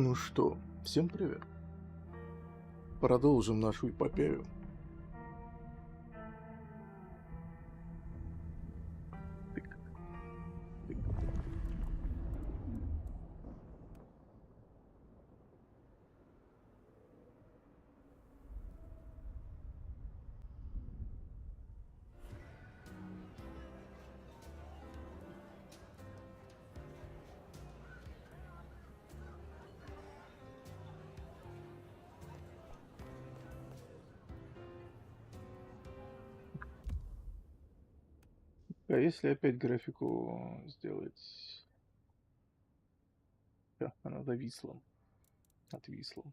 Ну что, всем привет. Продолжим нашу эпопею. Тык, тык. А если опять графику сделать... Да, она зависла. Отвисла.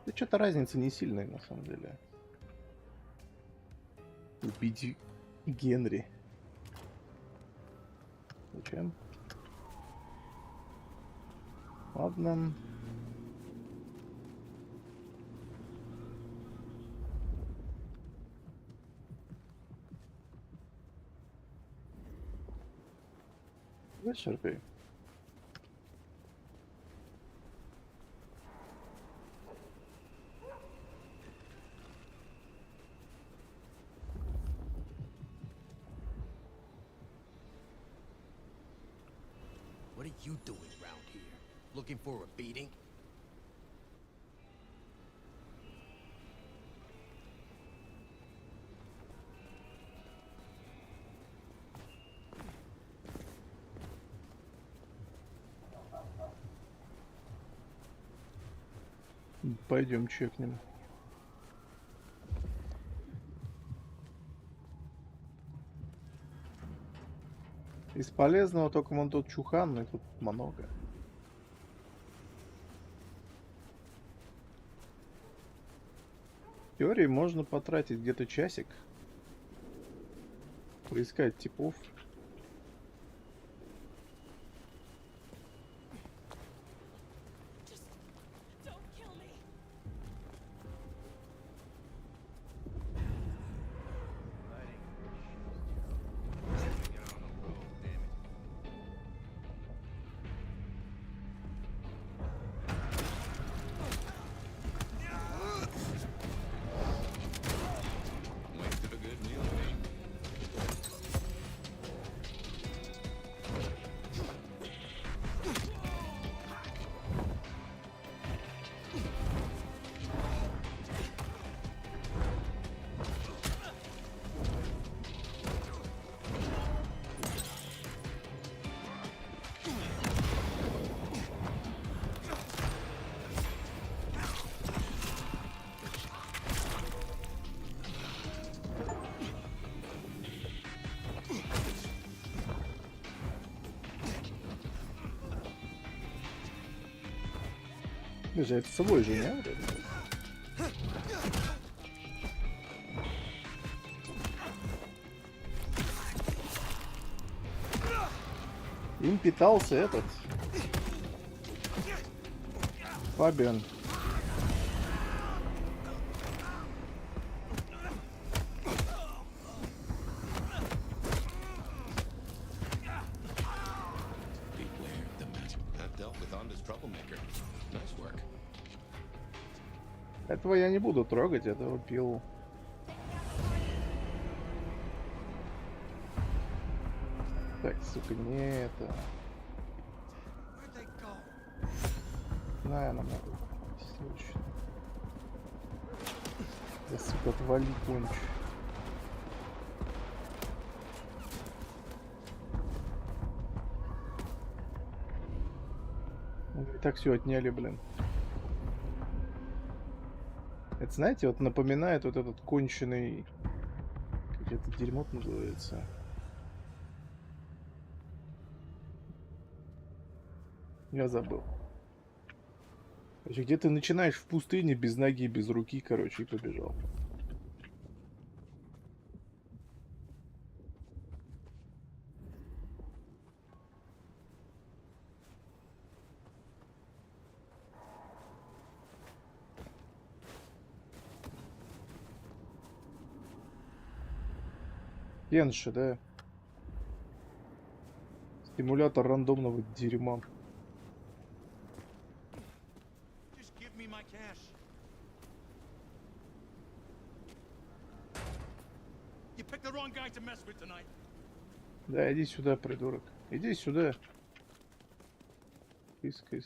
Да что-то разница не сильная на самом деле. Убить Генри. Зачем? Ладно. Зачерпай. What are you doing around here? Looking for a beating? Пойдем чекнем. Из полезного только вон тот чухан, но их тут много. В теории можно потратить где-то часик. Поискать типов. Даже это свой же, не? Им питался этот Фабиан. Этого я не буду трогать, этого пил. Так, сука, не это. На, нам надо. Срочно. Да, сука, отвали кончу. И так все отняли, блин. Это, знаете, вот напоминает вот этот конченый... Как это дерьмо называется? Я забыл. Короче, где ты начинаешь в пустыне без ноги, без руки, короче, и побежал. Кенши, да? Симулятор рандомного дерьма. Just give me my cash. You picked the wrong guy to mess with tonight. Да, иди сюда, придурок. Иди сюда. Искать.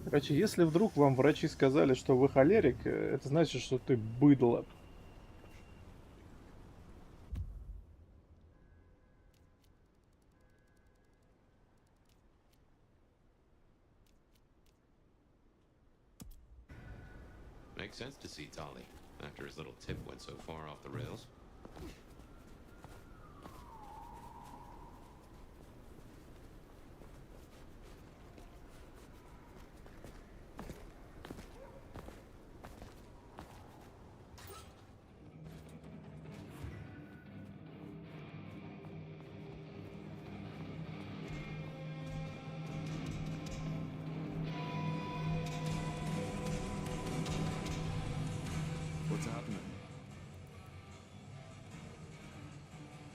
Короче, если вдруг вам врачи сказали, что вы холерик, это значит, что ты быдло. Makes sense to see Tolly, after his little tip went so far off the rails. What's happening?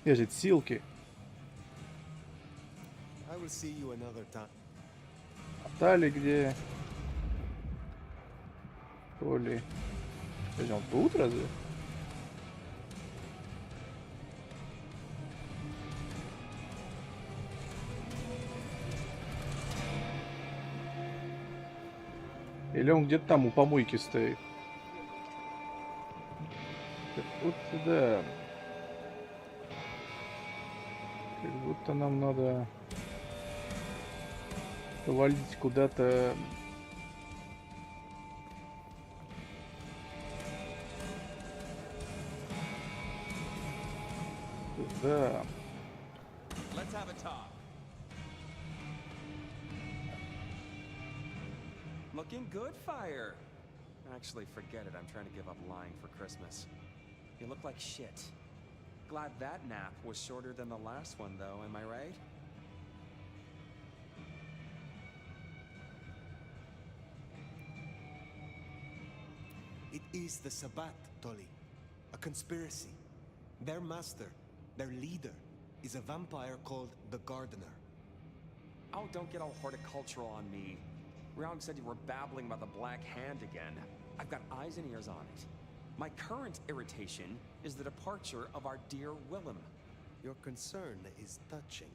Есть силки. I will see you another time. А Тали где? То ли... Подожди, он тут разве? Или он где-то там у помойки стоит? Так вот сюда. Как будто нам надо валить куда-то. Да. Let's have a talk. Looking good, Fire. Actually, forget it. I'm trying to give up lying for Christmas. You look like shit. Glad that nap was shorter than the last one, though, am I right? It is the Sabbat, Tolly. A conspiracy. Their master, their leader, is a vampire called the Gardener. Oh, don't get all horticultural on me. Ryong said you were babbling about the Black Hand again. I've got eyes and ears on it. My current irritation is the departure of our dear Willem. Your concern is touching.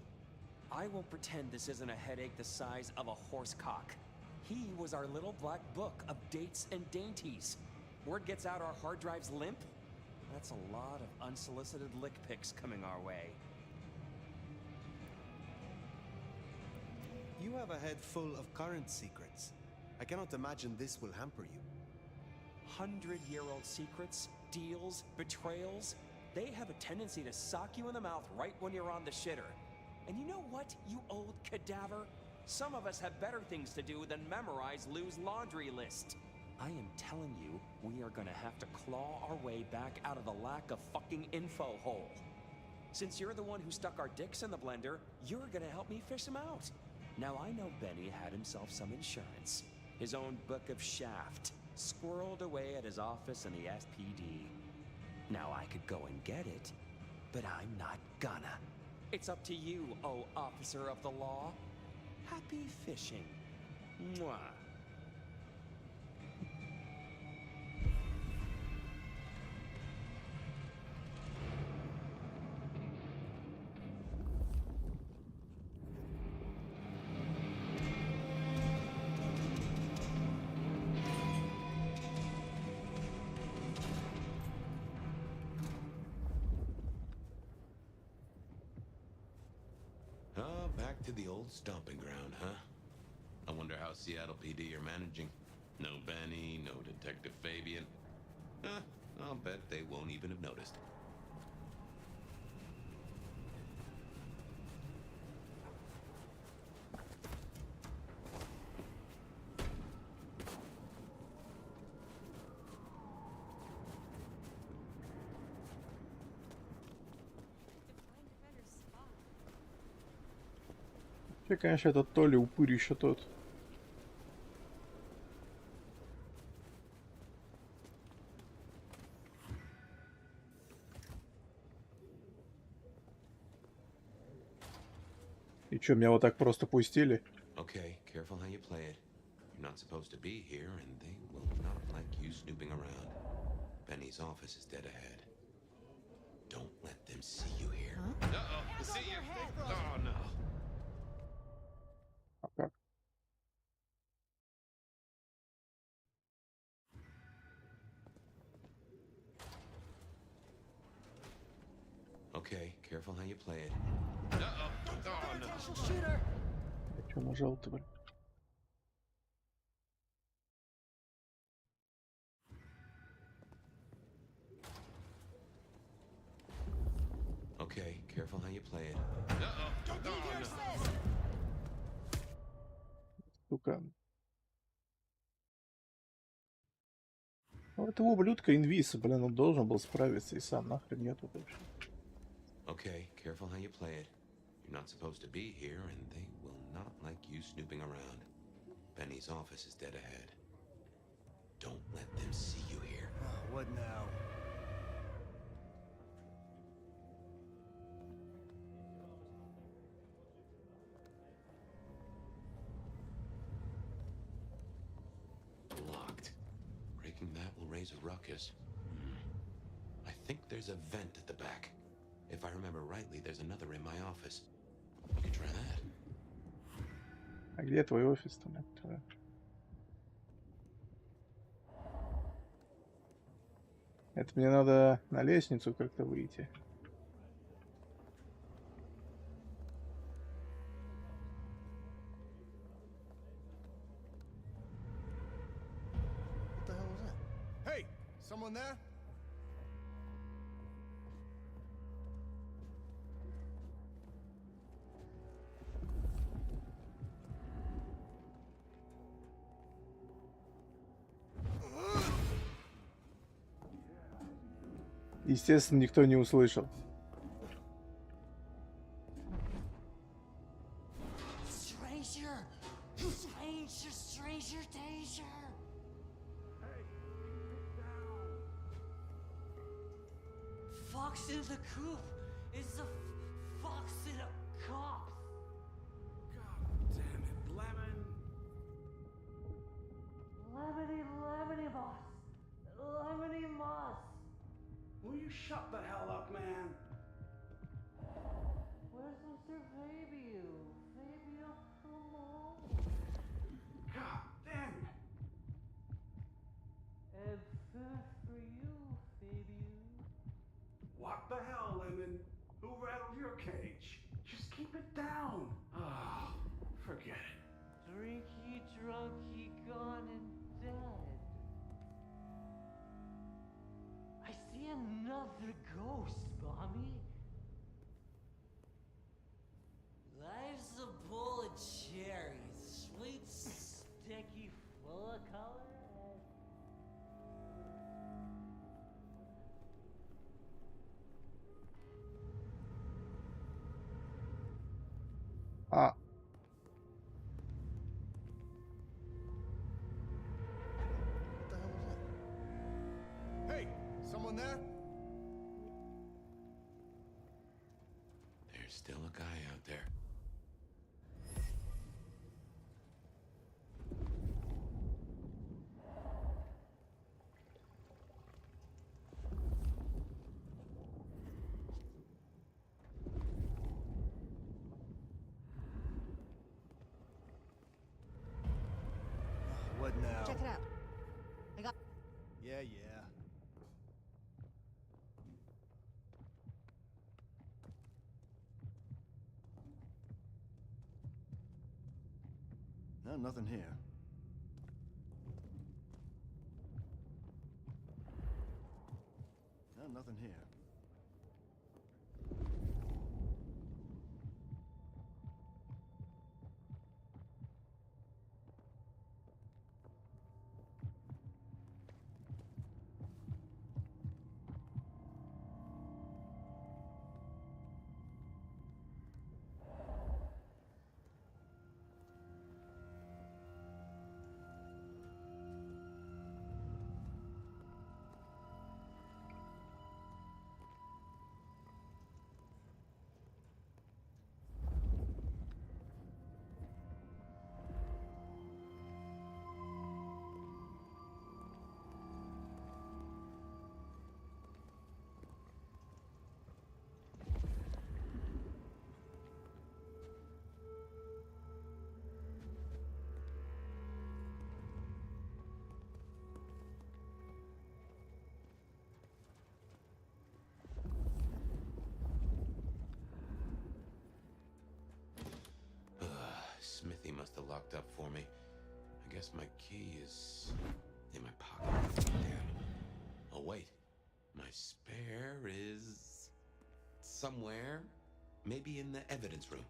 I won't pretend this isn't a headache the size of a horse cock. He was our little black book of dates and dainties. Word gets out our hard drives limp? That's a lot of unsolicited lick pics coming our way. You have a head full of current secrets. I cannot imagine this will hamper you. 100-year-old secrets, deals, betrayals, they have a tendency to sock you in the mouth right when you're on the shitter. And you know what, you old cadaver? Some of us have better things to do than memorize Lou's laundry list. I am telling you, we are gonna have to claw our way back out of the lack of fucking info hole. Since you're the one who stuck our dicks in the blender, you're gonna help me fish them out. Now I know Benny had himself some insurance. His own book of Shaft, squirreled away at his office in the SPD. Now I could go and get it, but I'm not gonna. It's up to you, oh officer of the law. Happy fishing. Mwah. Oh, back to the old stomping ground, huh? I wonder how Seattle PD are managing. No Benny, no Detective Fabian. Huh, I'll bet they won't even have noticed. Ты, конечно, этот то ли упырь еще тот. И чё, меня вот так просто пустили? Okay, careful how you play it. You're not supposed to be here, and they will not like you snooping around. Benny's office is dead ahead. Don't let them see you here. Uh-oh, see you. Oh, no. А как? Okay, careful how you play it. Uh-oh. Oh, no. Я чё нажал-то, блин? Okay, careful how you play it. Uh-oh. Oh, no. Сука. У этого ублюдка инвиса, блин, он должен был справиться, и сам нахрен нету вообще. Okay, careful how you play it. You're not supposed to be here, and they will not like you snooping around. Benny's office is dead ahead. Don't let them see you here. What now? Locked. Breaking that will raise a ruckus. I think there's a vent at the back. If I remember rightly, there's another in my office. You could try that. А где твой офис там? Это мне надо на лестницу как-то выйти. What the hell was that? Hey, someone there? Естественно, никто не услышал. Stranger! Stranger, stranger, danger! Fox in the coop! It's a fox in a cop! Damn it, Lemon! Lemony, lemony moss! Lemony moss! Will you shut the hell up, man? Where's Mr. Fabio? Fabio, come home! God damn it! And food for you, Fabio. What the hell, Lemon? Who rattled your cage? Just keep it down. Oh, forget it. Drinky, drunky, gone and dead. I see another ghost, Mommy. Life's a bowl of cherries, sweet, sticky, full of color. А, What the hell was that? Hey, someone there? There's still a guy out there. What now? Check it out. I got. Yeah, yeah. No, nothing here. No, nothing here. must have locked up for me. I guess my key is in my pocket. Damn. Oh, wait. My spare is somewhere. Maybe in the evidence room.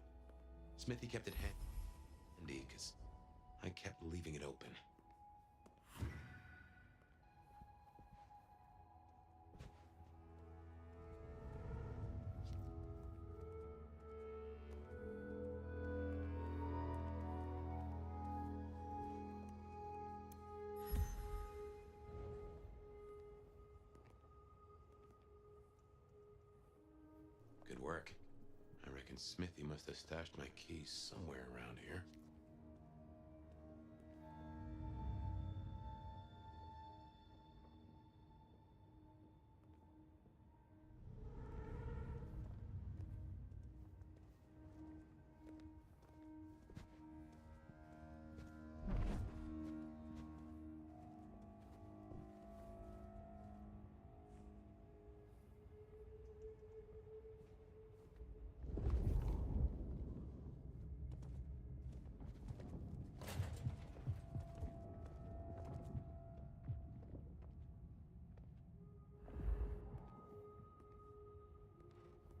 Smithy kept it handy because I kept leaving it open. Good work. I reckon Smithy must have stashed my keys somewhere around here.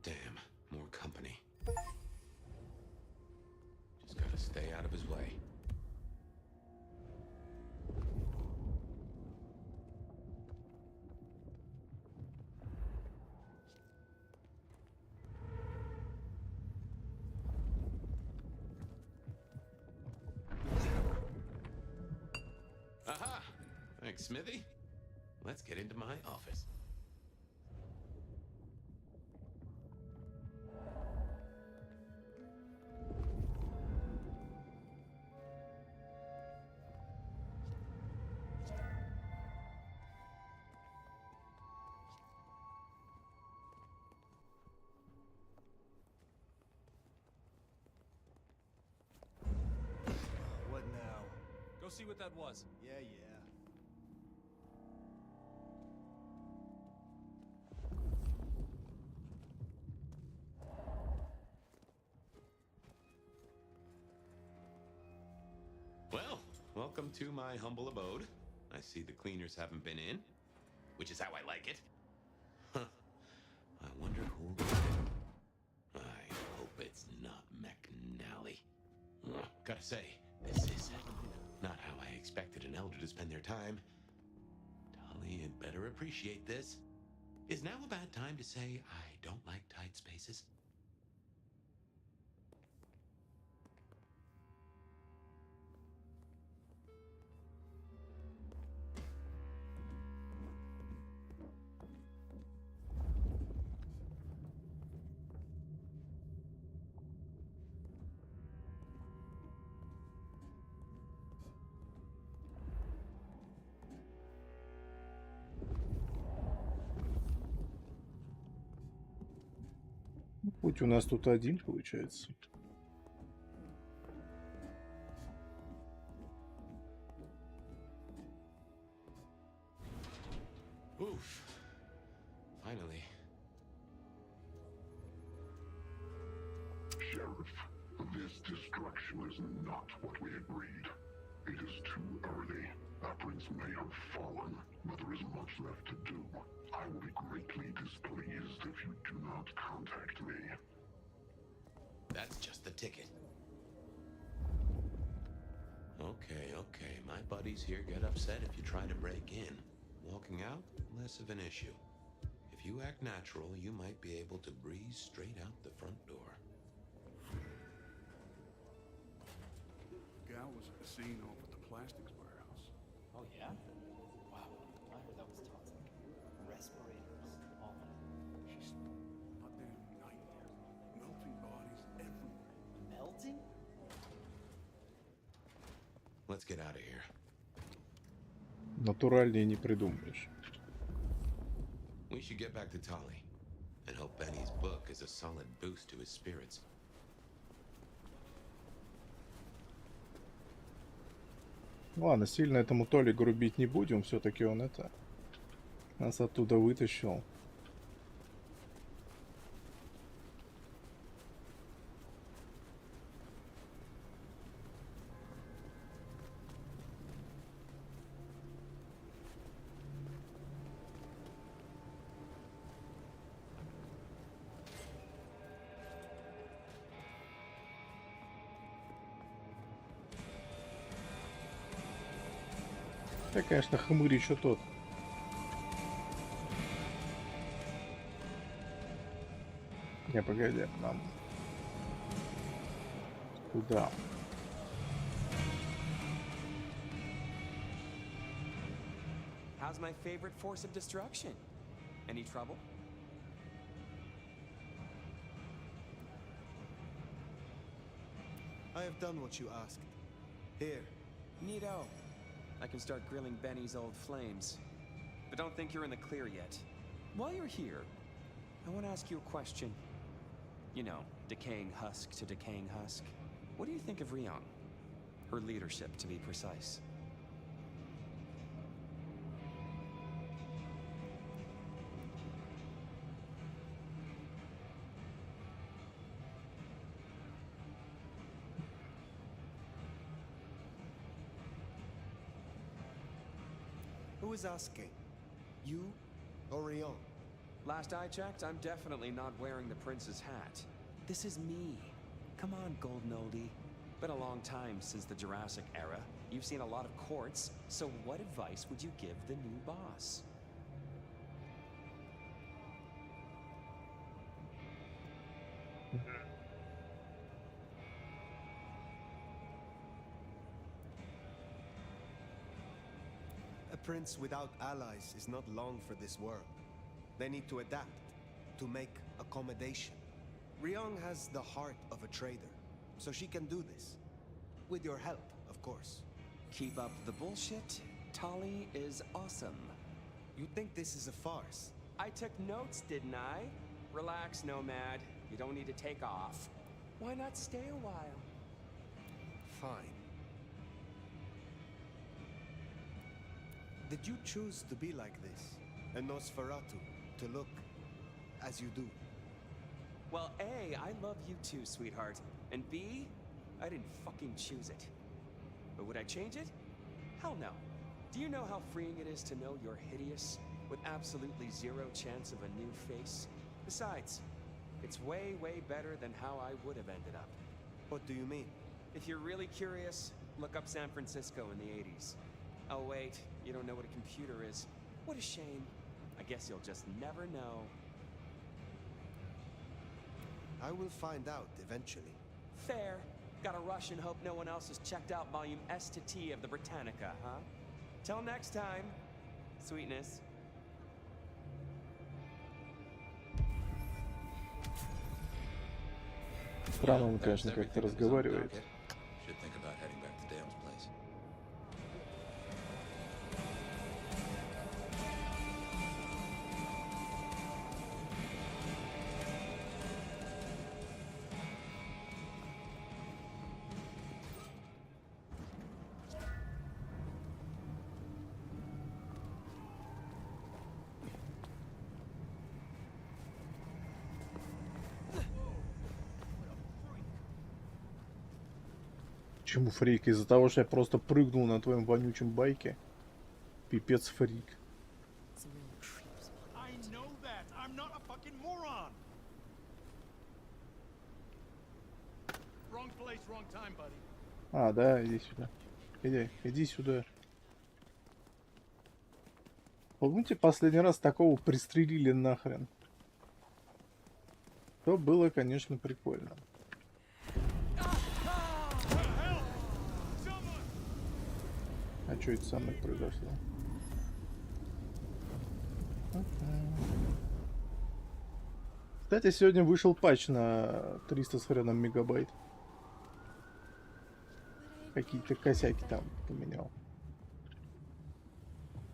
Damn, more company. Just gotta stay out of his way. Aha! Thanks, Smithy. Let's get into my office. What now? Go see what that was. Yeah. Well, welcome to my humble abode. I see the cleaners haven't been in, which is how I like it. Huh. I wonder who'll get it. I hope it's not McNally. Gotta say, this is not how I expected an elder to spend their time. Dolly had better appreciate this. Is now a bad time to say I don't like tight spaces? Путь у нас тут один, получается. Oof. Finally. Sheriff, this destruction is not what we agreed. It is too early. Our prince may have fallen, but there is much left to do. I will be greatly displeased if you do not contact me. That's just the ticket. Okay. My buddies here get upset if you try to break in. Walking out, less of an issue. If you act natural, you might be able to breeze straight out the front door. Gal was at the scene over at the plastics warehouse. Oh, yeah? Wow, I heard that was toxic. Respirators, all of it. She's a damn nightmare. Melting bodies everywhere. Melting? Let's get out of here. Натуральнее не придумаешь. We should get back to Tolly and hope Benny's book is a solid boost to his spirits. Ладно, сильно этому Толе грубить не будем, все-таки он нас оттуда вытащил. Я, конечно, хмырь еще тот. Не, погоди, нам... Куда? How's my favorite force of destruction? Any trouble? I have done what you asked. Here. Neato. I can start grilling Benny's old flames. But don't think you're in the clear yet. While you're here, I want to ask you a question. You know, decaying husk to decaying husk. What do you think of Ryong? Her leadership, to be precise. Who is asking? You or Rion? Last I checked, I'm definitely not wearing the prince's hat. This is me. Come on, golden oldie. Been a long time since the Jurassic era. You've seen a lot of courts, so what advice would you give the new boss? A prince without allies is not long for this world. They need to adapt, to make accommodation. Ryong has the heart of a trader, so she can do this. With your help, of course. Keep up the bullshit. Tali is awesome. You think this is a farce? I took notes, didn't I? Relax, Nomad. You don't need to take off. Why not stay a while? Fine. Did you choose to be like this? A Nosferatu, to look as you do? Well, A, I love you too, sweetheart. And B, I didn't fucking choose it. But would I change it? Hell no. Do you know how freeing it is to know you're hideous, with absolutely zero chance of a new face? Besides, it's way, way better than how I would have ended up. What do you mean? If you're really curious, look up San Francisco in the 80s. Oh wait, you don't know what a computer is. What a shame. I guess you'll just never know. I will find out eventually. Fair. Gotta rush and hope no one else has checked out volume S to T of the Britannica, huh? Till next time, sweetness. Странно он, конечно, как-то разговаривает. Should think about heading back to Dale's place. Почему фрик? Из-за того, что я просто прыгнул на твоем вонючем байке? Пипец фрик. I know that. I'm not a fucking moron. Wrong place, wrong time, buddy. А, да, иди сюда. Иди сюда. Помните, последний раз такого пристрелили нахрен? То было, конечно, прикольно. А что это со мной произошло? Кстати, сегодня вышел патч на 300 с хреном мегабайт. Какие-то косяки там поменял.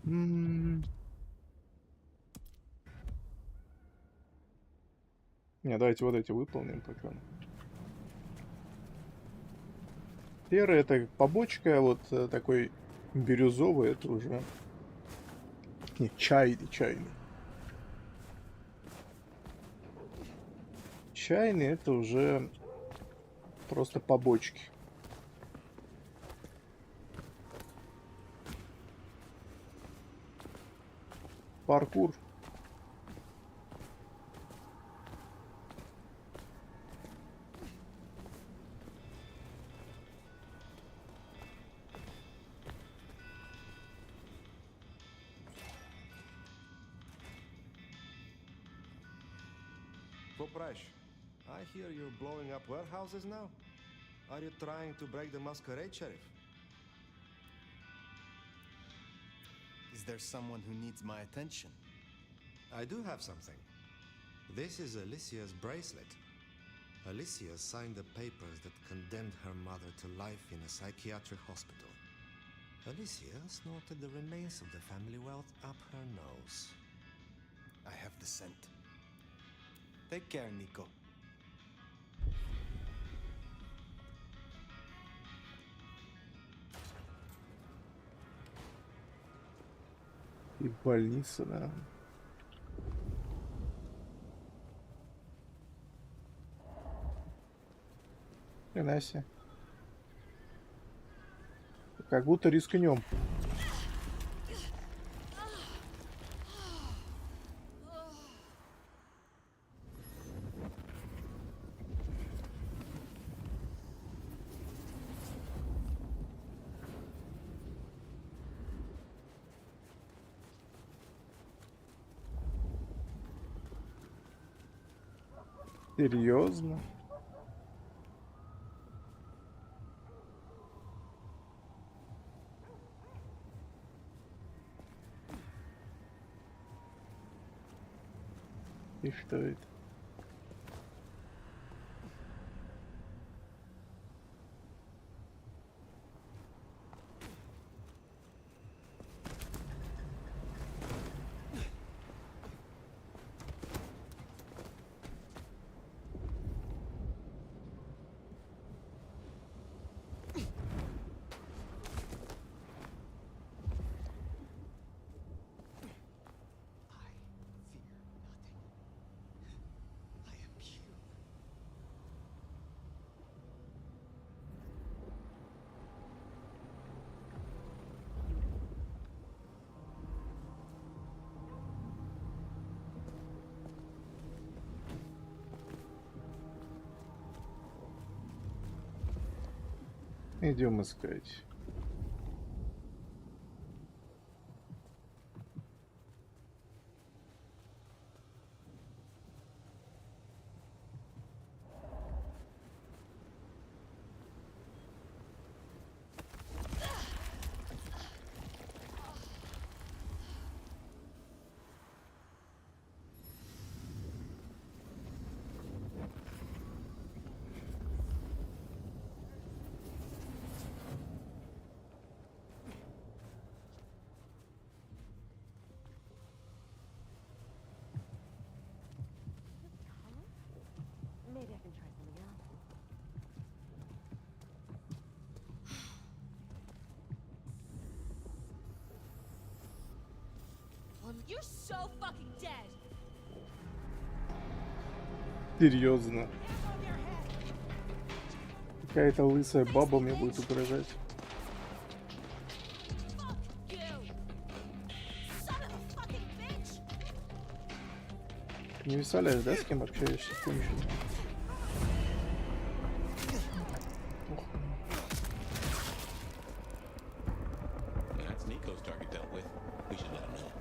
Не, давайте вот эти выполним пока. Серый это побочка, вот такой бирюзовый это уже... Не, чайный. Чайный это уже просто побочки. Паркур. Presh. I hear you're blowing up warehouses now? Are you trying to break the Masquerade, Sheriff? Is there someone who needs my attention? I do have something. This is Alicia's bracelet. Alicia signed the papers that condemned her mother to life in a psychiatric hospital. Alicia snorted the remains of the family wealth up her nose. I have the scent. Take care, Nico. И в больнице, да. Хрена себе. Как будто рискнем. Серьезно? И что это? Идем искать. Maybe I can try something else. You're so fucking dead. Серьезно. Какая-то лысая баба мне будет угрожать. Не представляешь, да, с кем общаешься? С кем еще? That's Nico's target dealt with. We should let him know.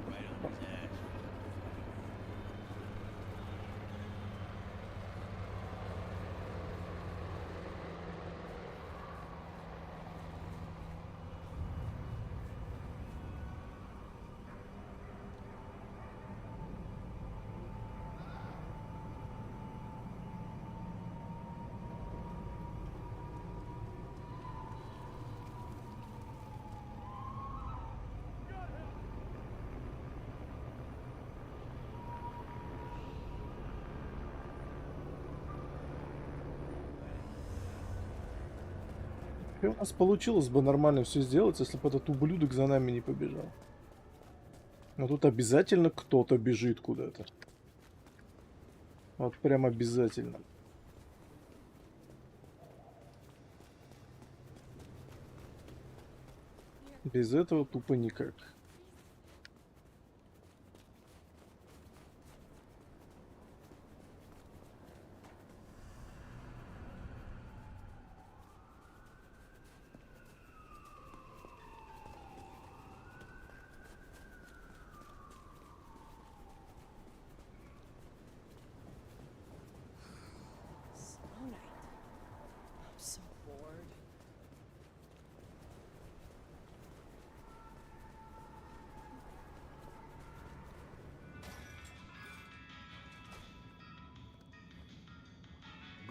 Right on his ass. И у нас получилось бы нормально все сделать, если бы этот ублюдок за нами не побежал. Но тут обязательно кто-то бежит куда-то. Вот прям обязательно. Без этого тупо никак.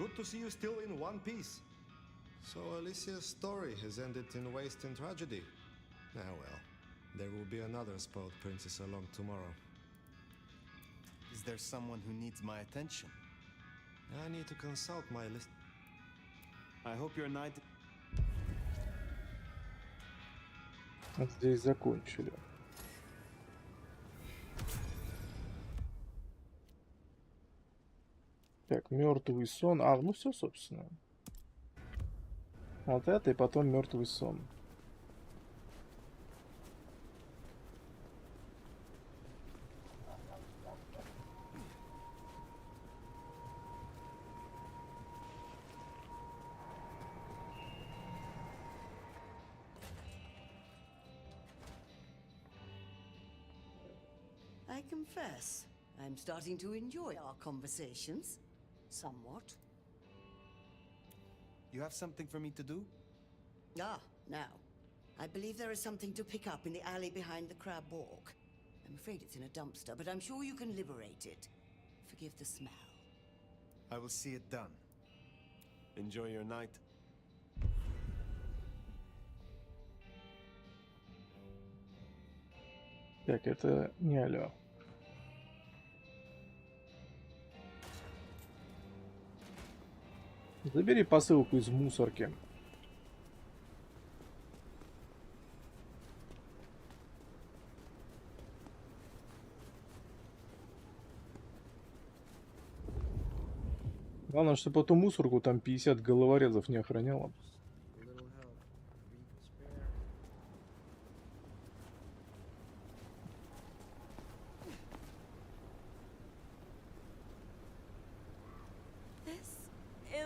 Good to see you still in one piece. So Alicia's story has ended in waste and tragedy. Ah well, there will be another spoiled princess along tomorrow. Is there someone who needs my attention? I need to consult my list. I hope your night... Вот здесь закончили. Так, мертвый сон. А, ну все, собственно. Вот это и потом мертвый сон. I confess, I'm starting to enjoy our conversations. Somewhat. You have something for me to do? Ah, now. I believe there is something to pick up in the alley behind the crab walk. I'm afraid it's in a dumpster, but I'm sure you can liberate it. Forgive the smell. I will see it done. Enjoy your night. Так, это не алло. Забери посылку из мусорки. Главное, чтобы эту мусорку там 50 головорезов не охраняло.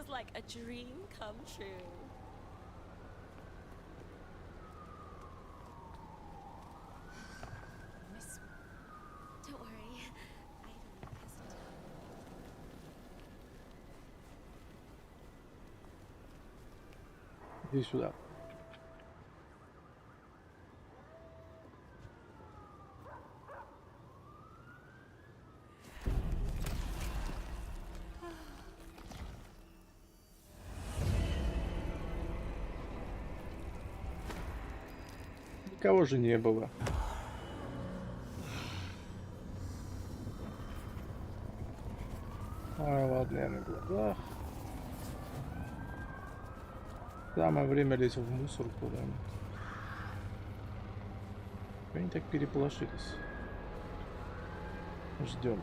Like a dream come true. Miss, don't worry. I don't hesitate. Иди сюда. Никого же не было. Ай, ладно, я на глазах. Самое время лезть в мусорку, да. Они так переполошились. Ждем.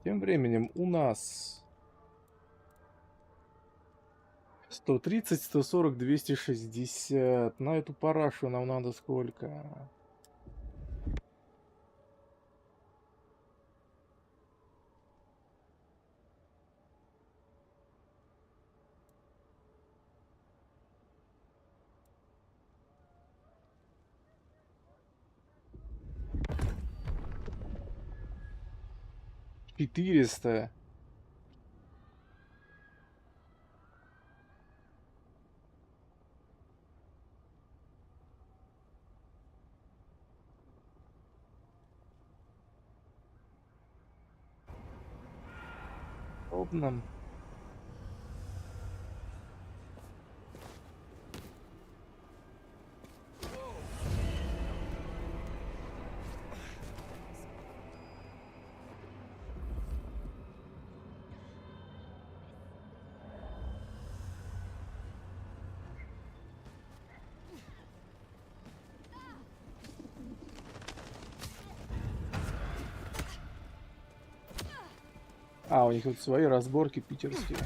Тем временем у нас 130, 140, 260. На эту парашу нам надо сколько? $400. Удобно. А, у них тут свои разборки питерские.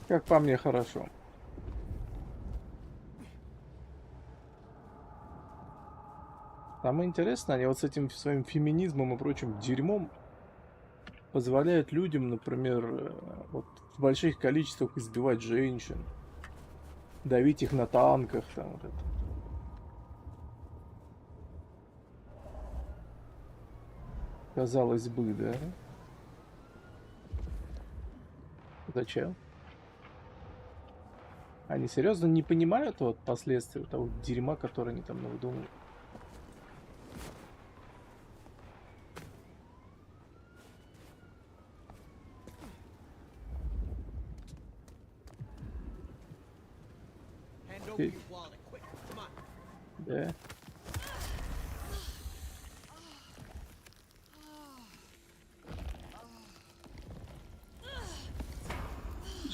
Как по мне, хорошо. Самое интересное, они вот с этим своим феминизмом и прочим дерьмом позволяют людям, например, вот в больших количествах избивать женщин, Давить их на танках, там вот это. Казалось бы, да? Зачем? Они серьезно не понимают вот последствий того дерьма, которое они там надумали? Hand over your wallet, quick. Come on. Да.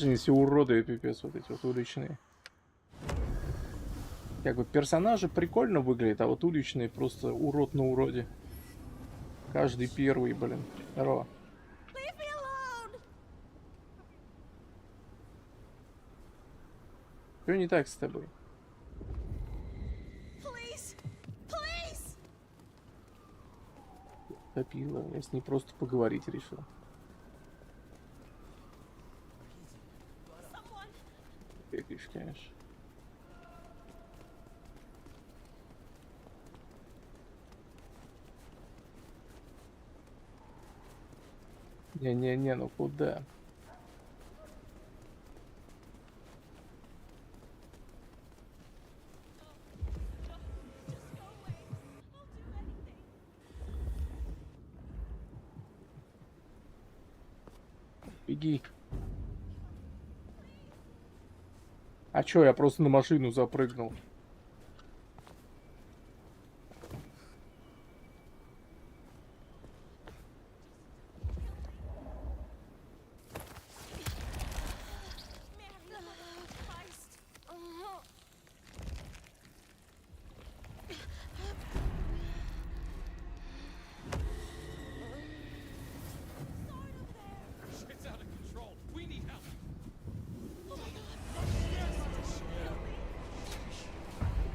Они все уроды, пипец, вот эти вот уличные. Как бы персонажи прикольно выглядят, а вот уличные просто урод на уроде. Каждый первый, блин. Здорово. Что не так с тобой? Топила, я с ней просто поговорить решил. Бегаешь, конечно. Не-не-не, ну куда? Беги. А чё, я просто на машину запрыгнул. Shit's out of control. We need help.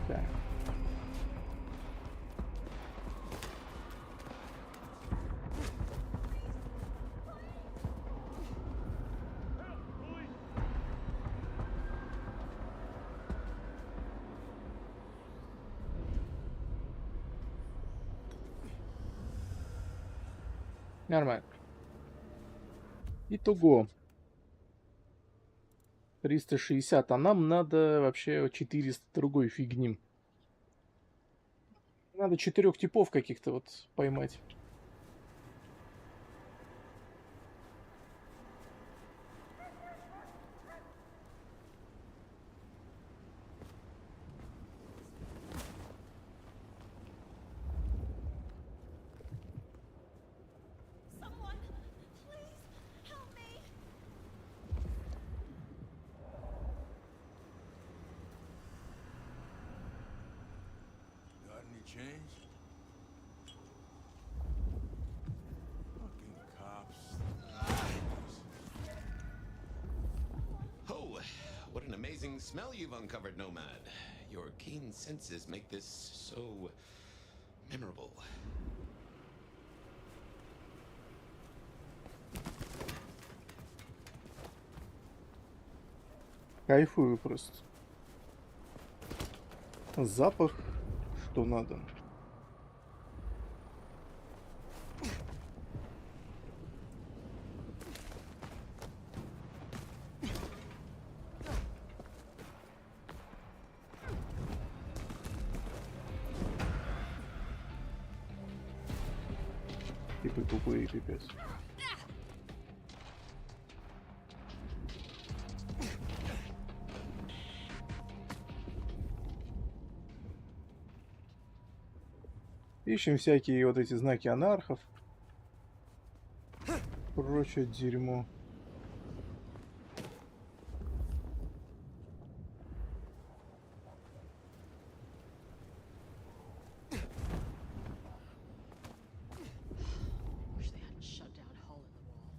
Так. Нормально. Итого. 360, а нам надо вообще 400 другой фигни. Надо 4 типов каких-то вот поймать. Got any change? Fucking cops. Oh, what an amazing smell you've uncovered, Nomad. Your keen senses make this so memorable. Кайфую просто. Запах, что надо. Типа тупые, пипец. Ищем всякие вот эти знаки анархов. Прочее дерьмо. Wish they hadn't shut down Hull in the wall.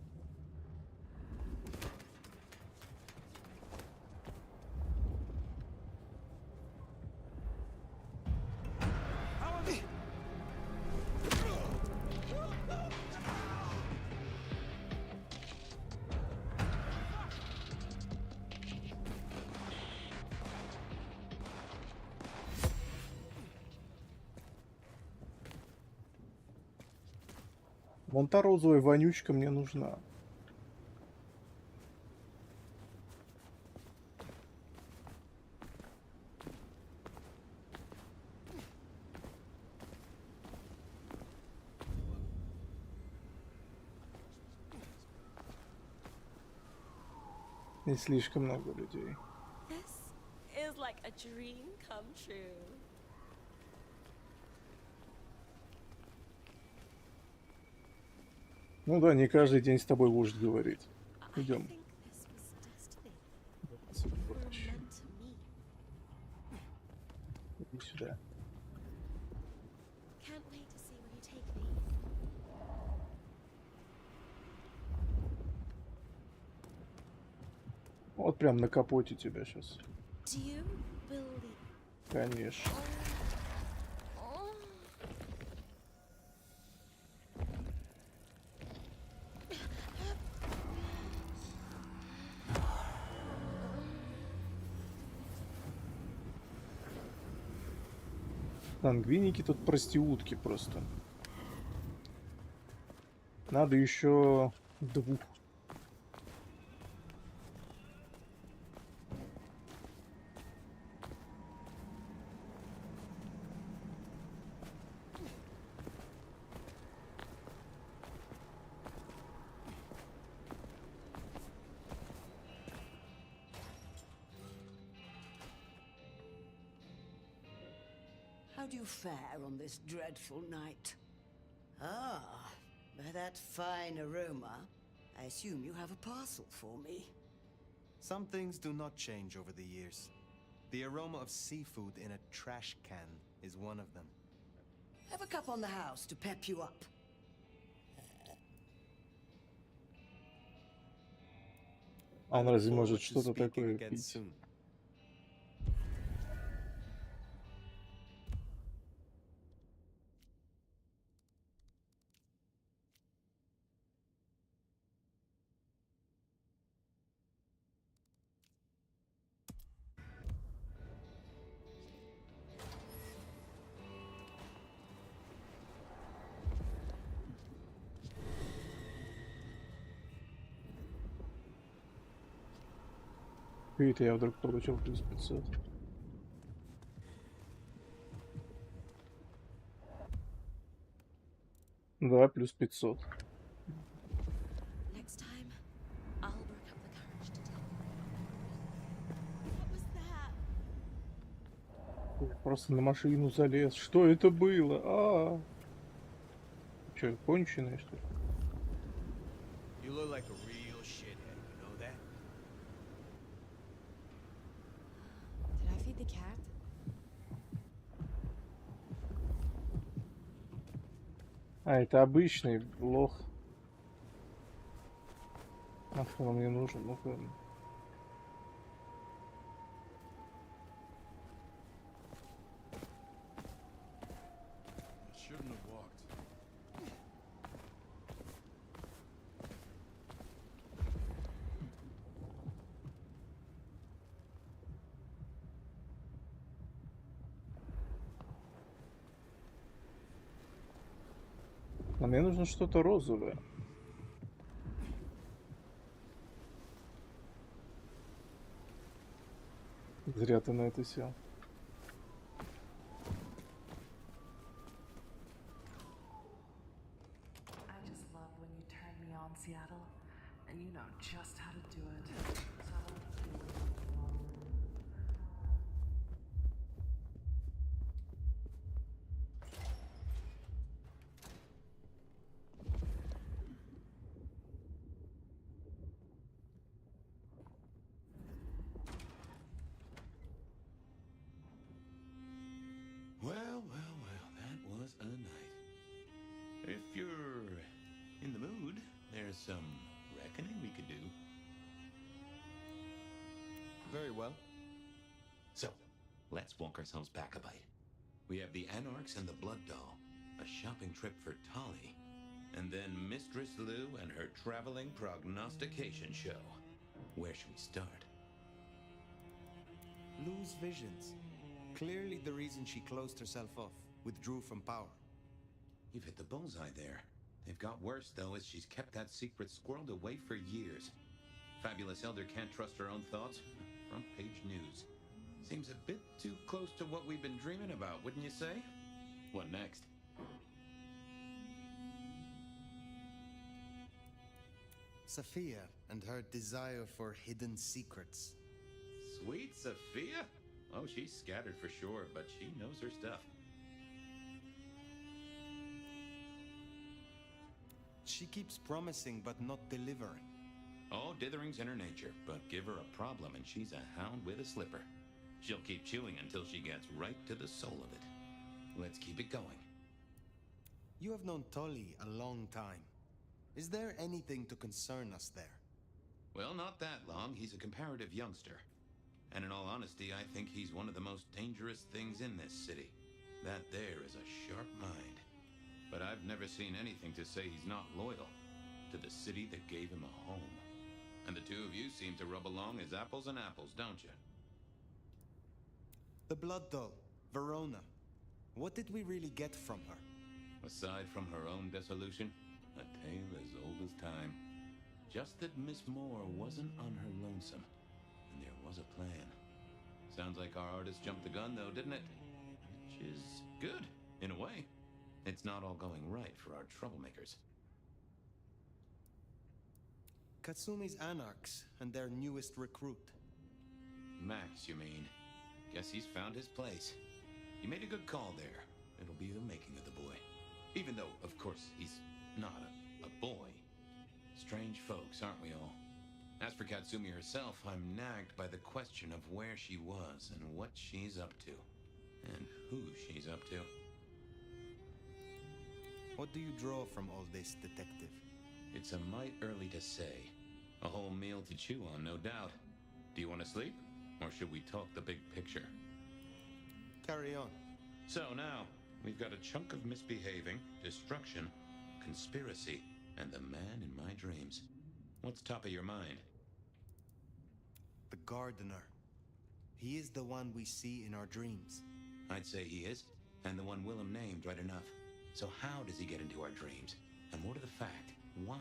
Вон та розовая вонючка мне нужна. И слишком много людей. This is like a dream come true. Ну да, не каждый день с тобой вождь говорит. I Идем. think this was destiny. Отсюда We're вытащу. meant to meet. Иди сюда. Can't wait to see where you take me. Вот прям на капоте тебя сейчас. Do you believe? Конечно. Oh. Сангвиники тут проститутки просто. Надо еще двух. How do you fare on this dreadful night? Ah, by that fine aroma, I assume you have a parcel for me. Some things do not change over the years. The aroma of seafood in a trash can is one of them. Have a cup on the house to pep you up. А он разве Look может forward to что-то speaking такое again пить? soon. Это я вдруг получил плюс 500. Да, плюс 500. Next time, I'll work up the courage to tell you. What was that? Я просто на машину залез. Что это было? А, Че, конченые, что ли? You look like a real shithead, you know that? Did I feed the cat? А, это обычный лох. А что он мне нужен? Ну-ка. Shouldn't have walked. А мне нужно что-то розовое. Зря ты на это сел. I just love when you turn me on, Seattle, and you know just how to do it. Well, well, well, that was a night. If you're in the mood, there's some reckoning we could do. Very well. So, let's walk ourselves back a bite. We have the Anarchs and the Blood Doll, a shopping trip for Tolly, and then Mistress Lou and her traveling prognostication show. Where should we start? Lou's visions. Clearly the reason she closed herself off, withdrew from power. You've hit the bullseye there. They've got worse, though, as she's kept that secret squirreled away for years. Fabulous Elder can't trust her own thoughts. Front page news. Seems a bit too close to what we've been dreaming about, wouldn't you say? What next? Sophia and her desire for hidden secrets. Sweet Sophia? Oh, she's scattered for sure, but she knows her stuff. She keeps promising but not delivering. Oh, dithering's in her nature, but give her a problem and she's a hound with a slipper. She'll keep chewing until she gets right to the soul of it. Let's keep it going. You have known Tully a long time. Is there anything to concern us there? Well, not that long. He's a comparative youngster. And in all honesty, I think he's one of the most dangerous things in this city. That there is a sharp mind. But I've never seen anything to say he's not loyal to the city that gave him a home. And the two of you seem to rub along as apples and apples, don't you? The Blood Doll, Verona. What did we really get from her? Aside from her own dissolution, a tale as old as time. Just that Miss Moore wasn't on her lonesome, and there was a plan. Sounds like our artist jumped the gun, though, didn't it? Which is good, in a way. It's not all going right for our troublemakers. Katsumi's Anarchs and their newest recruit. Max, you mean? Guess he's found his place. You made a good call there. It'll be the making of the boy. Even though, of course, he's not a boy. Strange folks, aren't we all? As for Katsumi herself, I'm nagged by the question of where she was and what she's up to. And who she's up to. What do you draw from all this, Detective? It's a mite early to say. A whole meal to chew on, no doubt. Do you want to sleep? Or should we talk the big picture? Carry on. So now, we've got a chunk of misbehaving, destruction, conspiracy, and the man in my dreams. What's top of your mind? The gardener. He is the one we see in our dreams. I'd say he is, and the one Willem named right enough. So how does he get into our dreams? And more to the fact, why?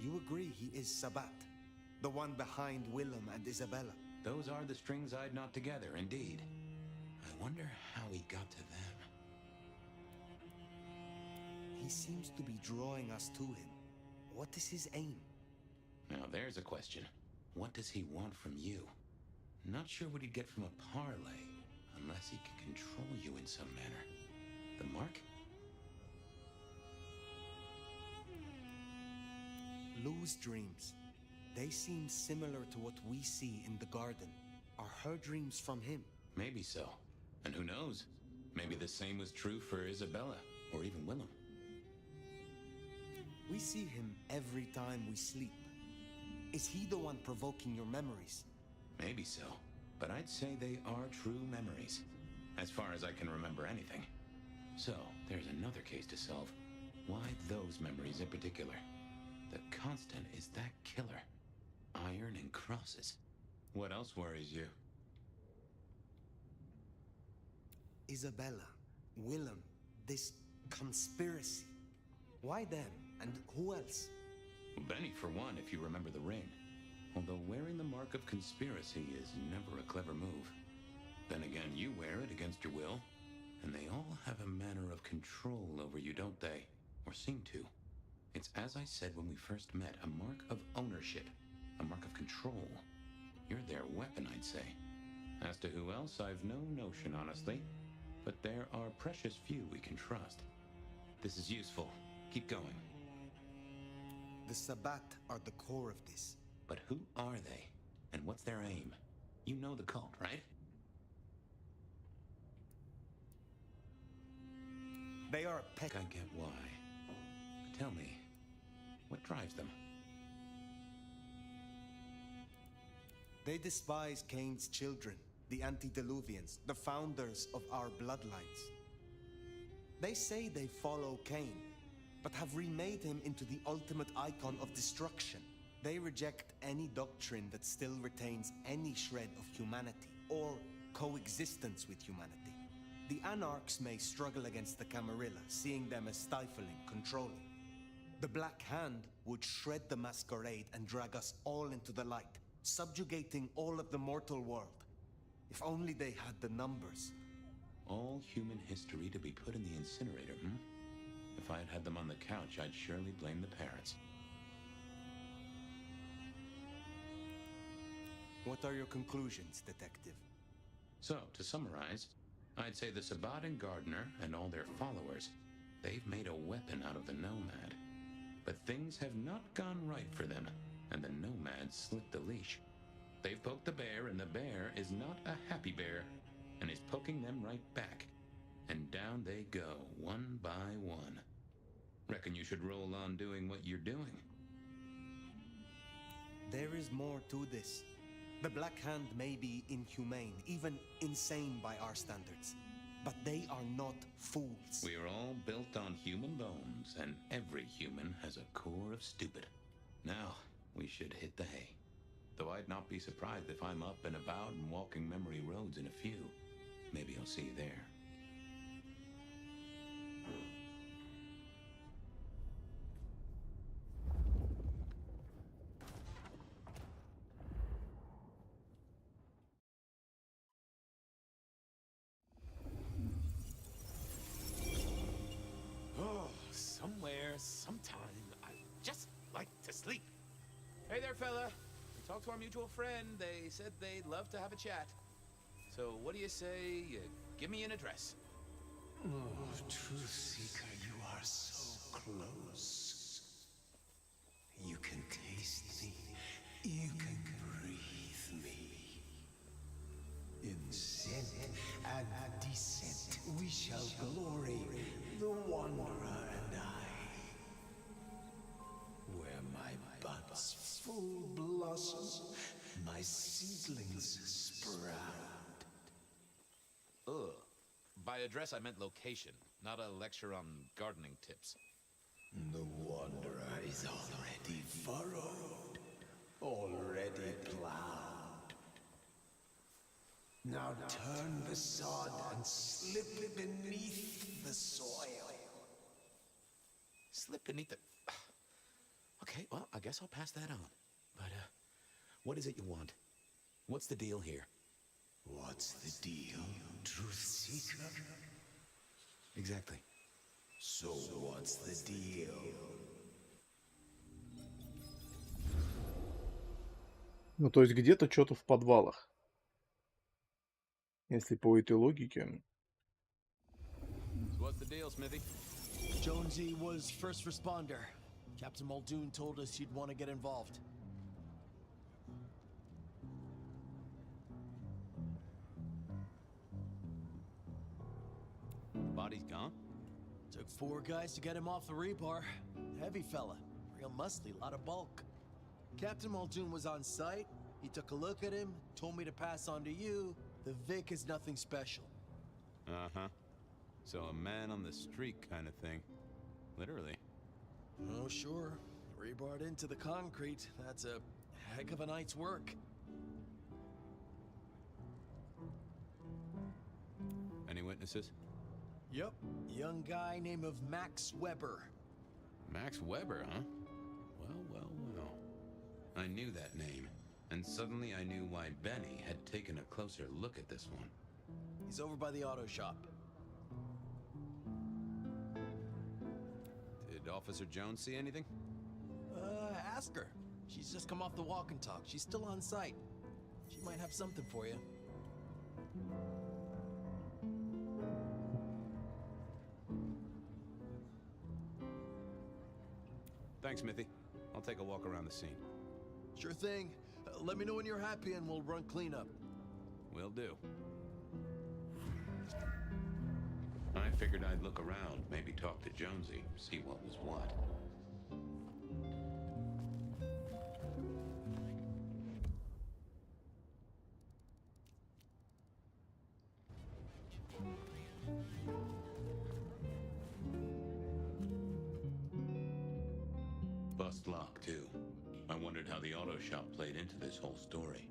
You agree he is Sabat, the one behind Willem and Isabella? Those are the strings I'd knot together, indeed. I wonder how he got to them. He seems to be drawing us to him. What is his aim? Now there's a question. What does he want from you? Not sure what he'd get from a parlay, unless he can control you in some manner. The mark? Lou's dreams. They seem similar to what we see in the garden. Are her dreams from him? Maybe so. And who knows? Maybe the same was true for Isabella, or even Willem. We see him every time we sleep. Is he the one provoking your memories? Maybe so, but I'd say they are true memories, as far as I can remember anything. So, there's another case to solve. Why those memories in particular? The constant is that killer. Iron and crosses. What else worries you? Isabella, Willem, this conspiracy. Why them? And who else? Benny, for one, if you remember the ring. Although wearing the mark of conspiracy is never a clever move. Then again, you wear it against your will, and they all have a manner of control over you, don't they? Or seem to. It's as I said when we first met, a mark of ownership, a mark of control. You're their weapon, I'd say. As to who else, I've no notion, honestly. But there are precious few we can trust. This is useful. Keep going. The Sabbat are the core of this. But who are they? And what's their aim? You know the cult, right? They are a pet. I get why. But tell me, what drives them? They despise Cain's children, the antediluvians, the founders of our bloodlines. They say they follow Cain, but have remade him into the ultimate icon of destruction. They reject any doctrine that still retains any shred of humanity or coexistence with humanity. The Anarchs may struggle against the Camarilla, seeing them as stifling, controlling. The Black Hand would shred the Masquerade and drag us all into the light, subjugating all of the mortal world. If only they had the numbers. All human history to be put in the incinerator, hmm? If I had had them on the couch, I'd surely blame the parents. What are your conclusions, Detective? So, to summarize, I'd say the Sabbat and Gardner and all their followers, they've made a weapon out of the Nomad. But things have not gone right for them, and the Nomad slipped the leash. They've poked the bear, and the bear is not a happy bear, and is poking them right back. And down they go, one by one. Reckon you should roll on doing what you're doing. There is more to this. The Black Hand may be inhumane, even insane by our standards. But they are not fools. We are all built on human bones, and every human has a core of stupid. Now, we should hit the hay. Though I'd not be surprised if I'm up and about and walking memory roads in a few. Maybe I'll see you there. Oh, somewhere, sometime, I just like to sleep. Hey there, fella. We talked to our mutual friend. They said they'd love to have a chat. So what do you say you give me an address? Oh, Truth Seeker, you are so close. You can taste me. You can breathe me. In scent and descent we shall glory, the Wanderer and I. Where my buds full blossom, my seedlings sprout. Ugh. By address, I meant location, not a lecture on gardening tips. The Wanderer is already furrowed, already plowed. Now turn the sod and slip beneath the soil. Slip beneath the... Okay, well, I guess I'll pass that on. But, what is it you want? What's the deal here? What's the deal, Truth Seeker? Exactly. So what's the deal? Ну, то есть где-то что-то в подвалах. Если по этой логике. So what's the deal, Smithy? Jonesy was first responder. Captain Muldoon told us you'd want to get involved. Body's gone? Took 4 guys to get him off the rebar. Heavy fella. Real musty, lot of bulk. Captain Muldoon was on site. He took a look at him, told me to pass on to you. The Vic is nothing special. Uh-huh. So a man on the street kind of thing. Literally. Oh, sure. Rebarred into the concrete. That's a heck of a night's work. Any witnesses? Yep. Young guy named of Max Weber. Max Weber, huh? Well, well, well. I knew that name, and suddenly I knew why Benny had taken a closer look at this one. He's over by the auto shop. Did Officer Jones see anything? Ask her. She's just come off the walk and talk. She's still on site. She might have something for you. Thanks, Smithy. I'll take a walk around the scene. Sure thing. Let me know when you're happy and we'll run cleanup. Will do. I figured I'd look around, maybe talk to Jonesy, see what was what. Bust lock, too. I wondered how the auto shop played into this whole story.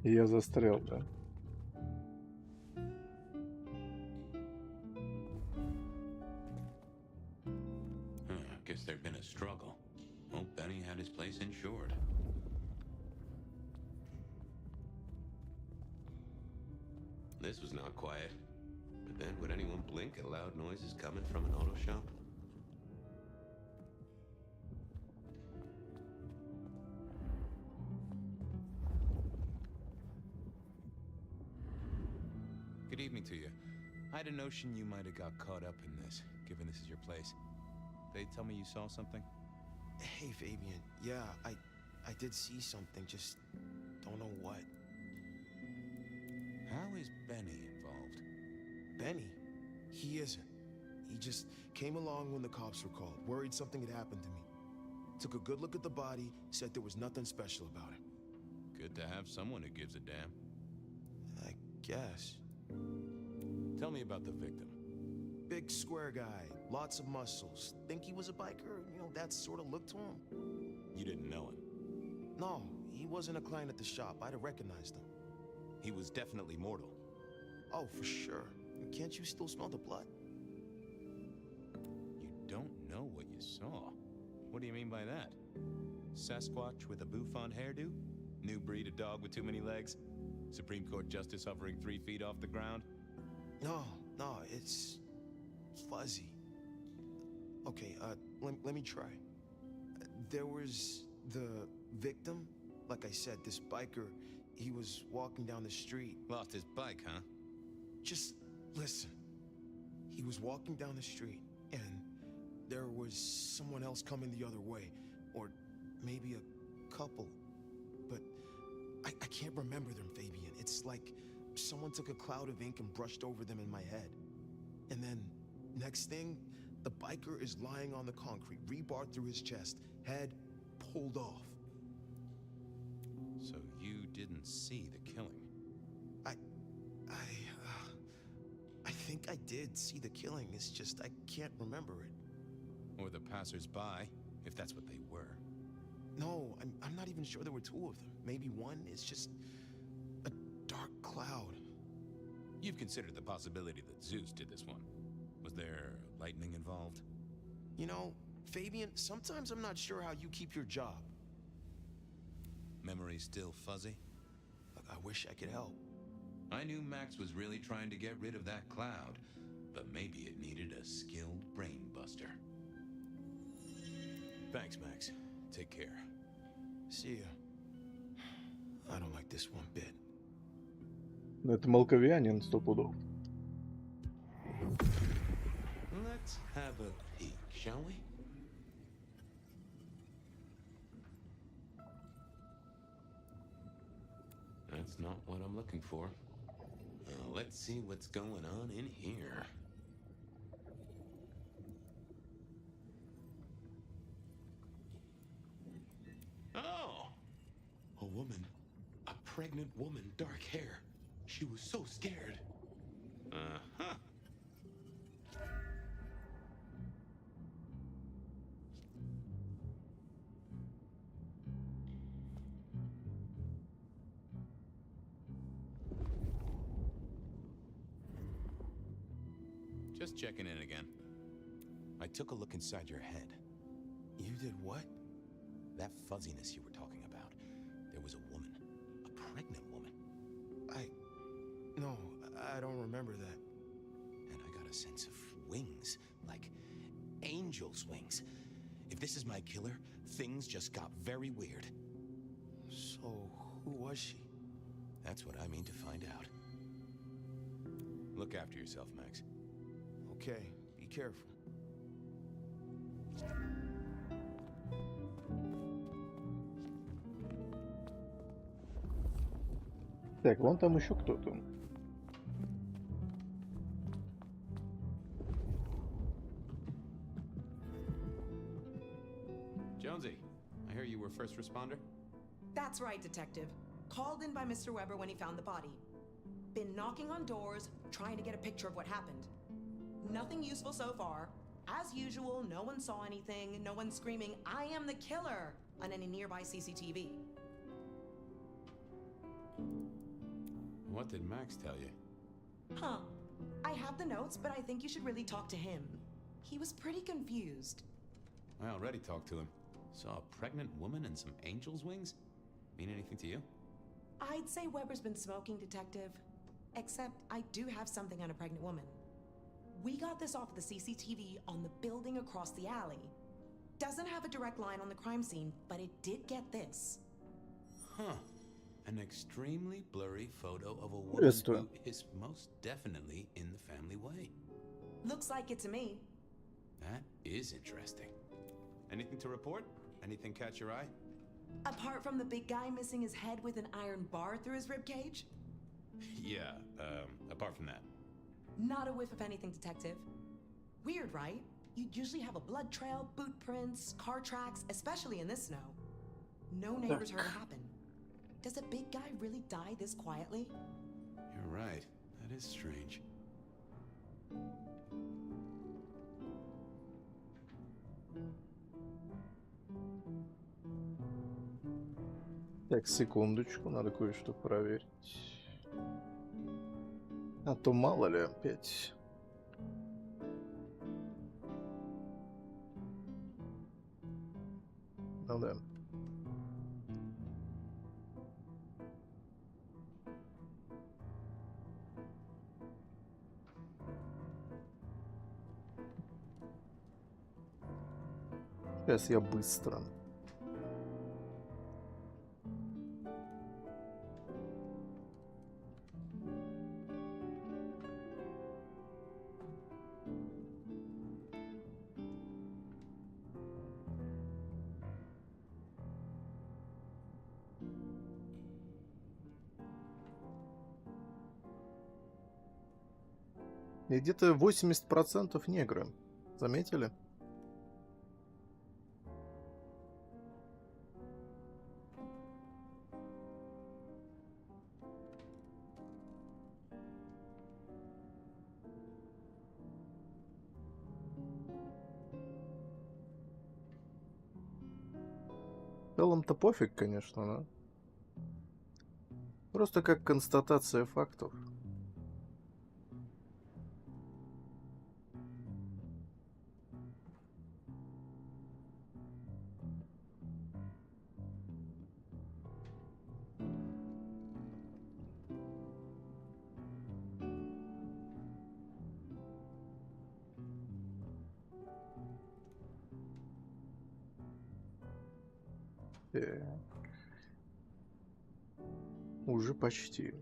И я застрял, да. Guess there'd been a struggle. Well, Benny had his place insured. This was not quiet. But then, would anyone blink at loud noises coming from an auto shop? Good evening to you. I had a notion you might have got caught up in this, given this is your place. They tell me you saw something? Hey, Fabian. Yeah, I did see something, just don't know what. How is Benny involved? Benny? He isn't. He just came along when the cops were called, worried something had happened to me. Took a good look at the body, said there was nothing special about it. Good to have someone who gives a damn. I guess. Tell me about the victim. Big square guy, lots of muscles. Think he was a biker? You know, that sort of look to him. You didn't know him? No, he wasn't a client at the shop. I'd have recognized him. He was definitely mortal. Oh, for sure. Can't you still smell the blood? You don't know what you saw. What do you mean by that? Sasquatch with a bouffant hairdo? New breed of dog with too many legs? Supreme Court justice hovering 3 feet off the ground? No, it's fuzzy. Okay, let me try. There was the victim. Like I said, this biker, he was walking down the street. Lost his bike, huh? Just listen. He was walking down the street, and there was someone else coming the other way. Or maybe a couple. But I can't remember them, Fabian. It's like someone took a cloud of ink and brushed over them in my head. And then, next thing, the biker is lying on the concrete, rebar through his chest, head pulled off. So you didn't see the killing? I think I did see the killing. It's just I can't remember it. Or the passers-by, if that's what they were. No, I'm not even sure there were two of them. Maybe one is just a dark cloud. You've considered the possibility that Zeus did this one. Was there lightning involved? You know, Fabian, sometimes I'm not sure how you keep your job. Memory still fuzzy? Look, I wish I could help. I knew Max was really trying to get rid of that cloud, but maybe it needed a skilled brain buster. Thanks, Max. Take care. See ya. I don't like this one bit. Ну, это молковянин, 100 пудов. Let's have a peek, shall we? That's not what I'm looking for. Let's see what's going on in here. Oh! A woman. A pregnant woman, dark hair. She was so scared. Uh-huh. Just checking in again. I took a look inside your head. You did what? That fuzziness you were talking about. There was a woman. A pregnant woman. No, I don't remember that. And I got a sense of wings. Like angel's wings. If this is my killer, things just got very weird. So, who was she? That's what I mean to find out. Look after yourself, Max. Okay, be careful. Так, вон там еще кто-то. Jonesy, I hear you were first responder? That's right, Detective. Called in by Mr. Weber when he found the body. Been knocking on doors, trying to get a picture of what happened. Nothing useful so far. As usual, no one saw anything, no one screaming, "I am the killer!" on any nearby CCTV. What did Max tell you? Huh. I have the notes, but I think you should really talk to him. He was pretty confused. I already talked to him. Saw a pregnant woman and some angel's wings? Mean anything to you? I'd say Weber's been smoking, Detective. Except I do have something on a pregnant woman. We got this off the CCTV on the building across the alley. Doesn't have a direct line on the crime scene, but it did get this. Huh. An extremely blurry photo of a woman Приветствую. who is most definitely in the family way. Looks like it to me. That is interesting. Anything to report? Anything catch your eye? Apart from the big guy missing his head with an iron bar through his ribcage? Yeah, apart from that. Not a whiff of anything, Detective. Weird, right? You'd usually have a blood trail, boot prints, car tracks, especially in this snow. No neighbors heard it happen. Does a big guy really die this quietly? You're right. That is strange. Так, секундочку, надо кое-что проверить. А то мало ли опять. Ну да. Сейчас я быстро. И где-то 80% негры. Заметили? В целом-то пофиг, конечно, но... Просто как констатация фактов. Так. Уже почти.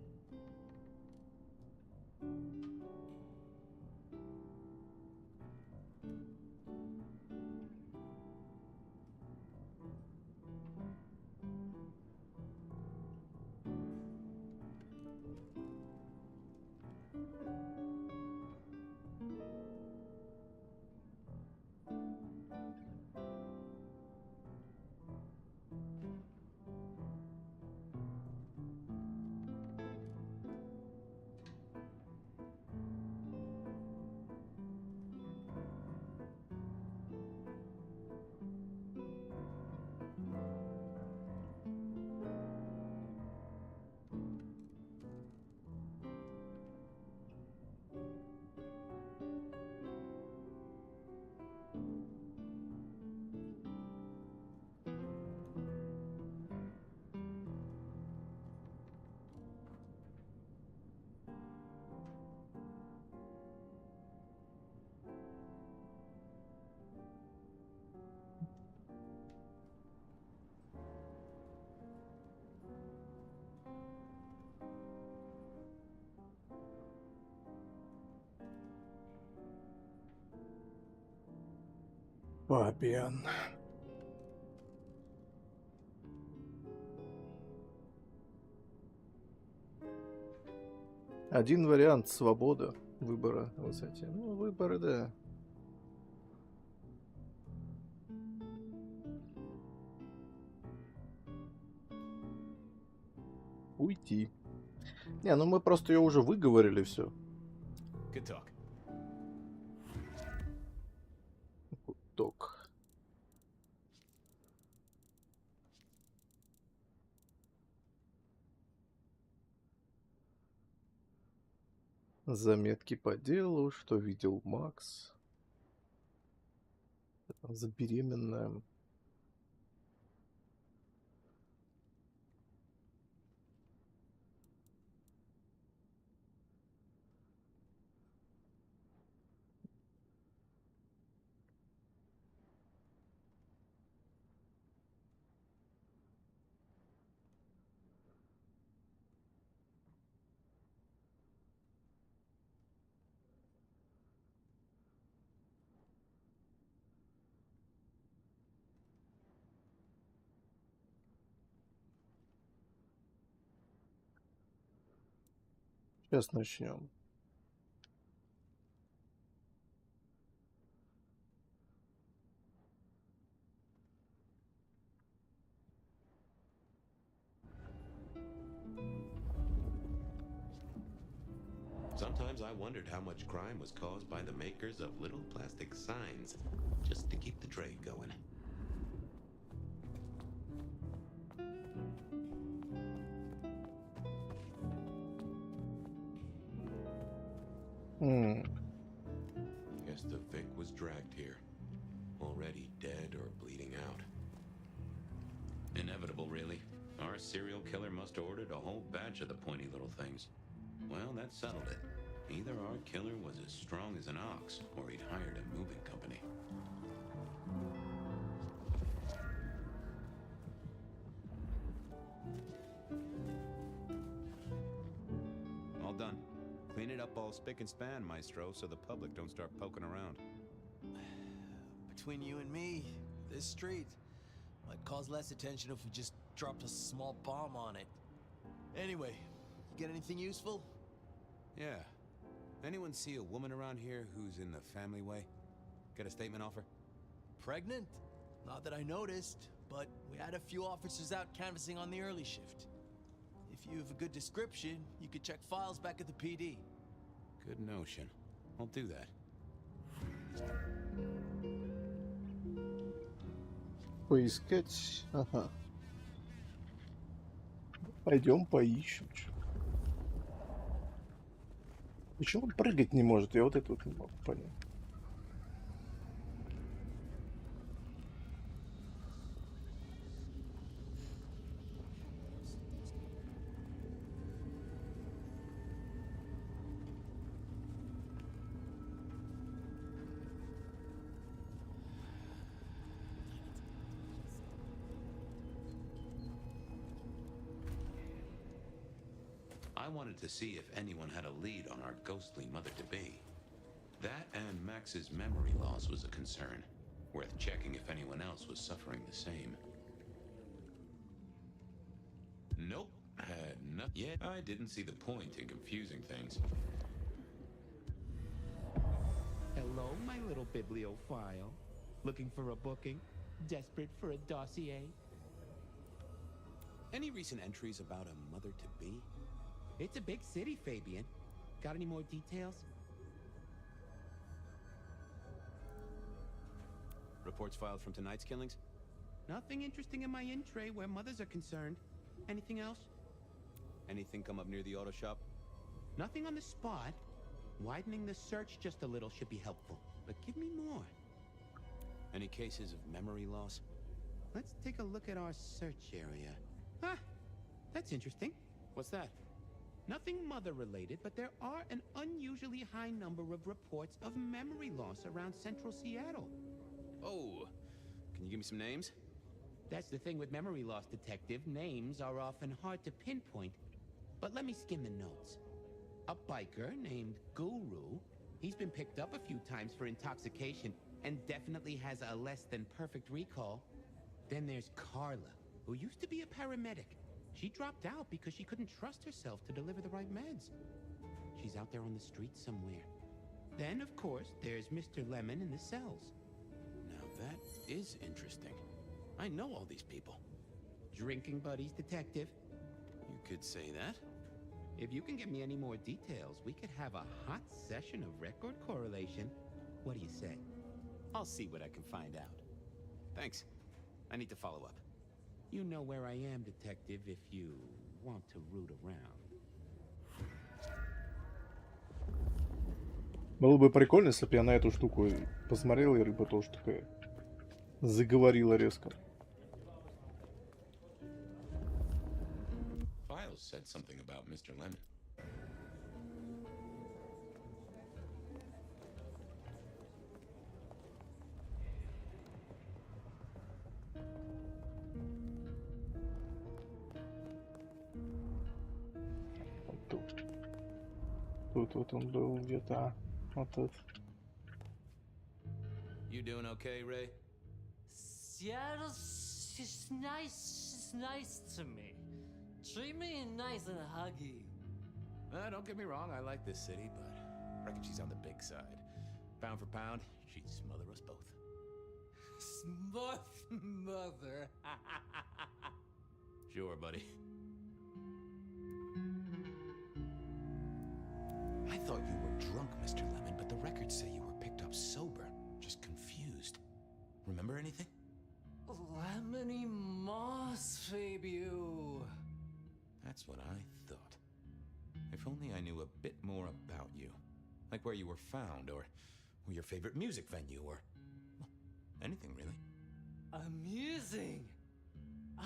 Папиан. Один вариант — свобода выбора высоте. Ну, выборы, да. Уйти. Не, ну мы просто ее уже выговорили все. Good talk. Ток. Заметки по делу, что видел Макс. За беременная. Сейчас начнем. Sometimes I wondered how much crime was caused by the makers of little plastic signs, just to keep the trade going. Guess the Vic was dragged here, already dead or bleeding out. Inevitable, really. Our serial killer must have ordered a whole batch of the pointy little things. Well, that settled it. Either our killer was as strong as an ox, or he'd hired a moving company. All done. Clean it up all spick and span, Maestro, so the public don't start poking around. Between you and me, this street might cause less attention if we just dropped a small bomb on it. Anyway, you get anything useful? Yeah. Anyone see a woman around here who's in the family way? Get a statement off her? Pregnant? Not that I noticed, but we had a few officers out canvassing on the early shift. If you have a good description, you could check files back at the PD. Good notion. I'll do that. Поискать. Ага. Пойдем поищем. Почему он прыгать не может? Я вот это вот не могу понять. I wanted to see if anyone had a lead on our ghostly mother-to-be. That and Max's memory loss was a concern, worth checking if anyone else was suffering the same. Nope, had nothing yet. I didn't see the point in confusing things. Hello, my little bibliophile. Looking for a booking? Desperate for a dossier? Any recent entries about a mother-to-be? It's a big city, Fabian. Got any more details? Reports filed from tonight's killings? Nothing interesting in my in-tray where mothers are concerned. Anything else? Anything come up near the auto shop? Nothing on the spot. Widening the search just a little should be helpful. But give me more. Any cases of memory loss? Let's take a look at our search area. Ah, that's interesting. What's that? Nothing mother-related, but there are an unusually high number of reports of memory loss around central Seattle. Oh, can you give me some names? That's the thing with memory loss, Detective. Names are often hard to pinpoint. But let me skim the notes. A biker named Guru. He's been picked up a few times for intoxication and definitely has a less than perfect recall. Then there's Carla, who used to be a paramedic. She dropped out because she couldn't trust herself to deliver the right meds. She's out there on the street somewhere. Then, of course, there's Mr. Lemon in the cells. Now that is interesting. I know all these people. Drinking buddies, Detective. You could say that. If you can give me any more details, we could have a hot session of record correlation. What do you say? I'll see what I can find out. Thanks. I need to follow up. You know where I am, Detective, if you want to root around. Было бы прикольно, если бы я на эту штуку посмотрел, и рыба тоже такая заговорила резко. Files said something about Mr. Lemon. Тут вот он был где-то. Вот тут. You doing okay, Ray? Seattle's just nice to me. Treat me nice and huggy. Don't get me wrong, I like this city, but I reckon she's on the big side. Pound for pound, she'd smother us both. Mother. Sure, buddy. I thought you were drunk, Mr. Lemon, but the records say you were picked up sober. Just confused. Remember anything? Lemony moss, Fabio. That's what I thought. If only I knew a bit more about you. Like where you were found, or your favorite music venue, or well, anything really.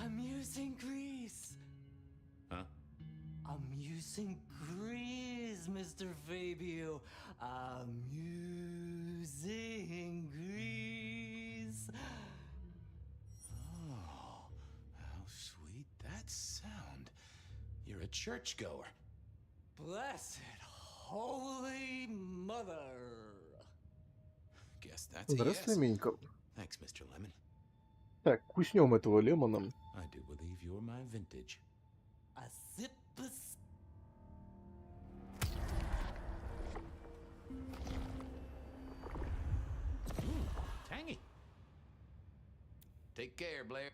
Amusing Grease. Huh? Amusing Grease, Mr. Fabio. Amusing Grease. Oh, how sweet that sound. You're a churchgoer. Blessed Holy Mother. Guess that's a Здравствуй, yes. Минька. Thanks, Mr. Lemon. Так, куснем этого лемоном. I do believe you're my vintage. A sip. Tangy. Take care, Blair.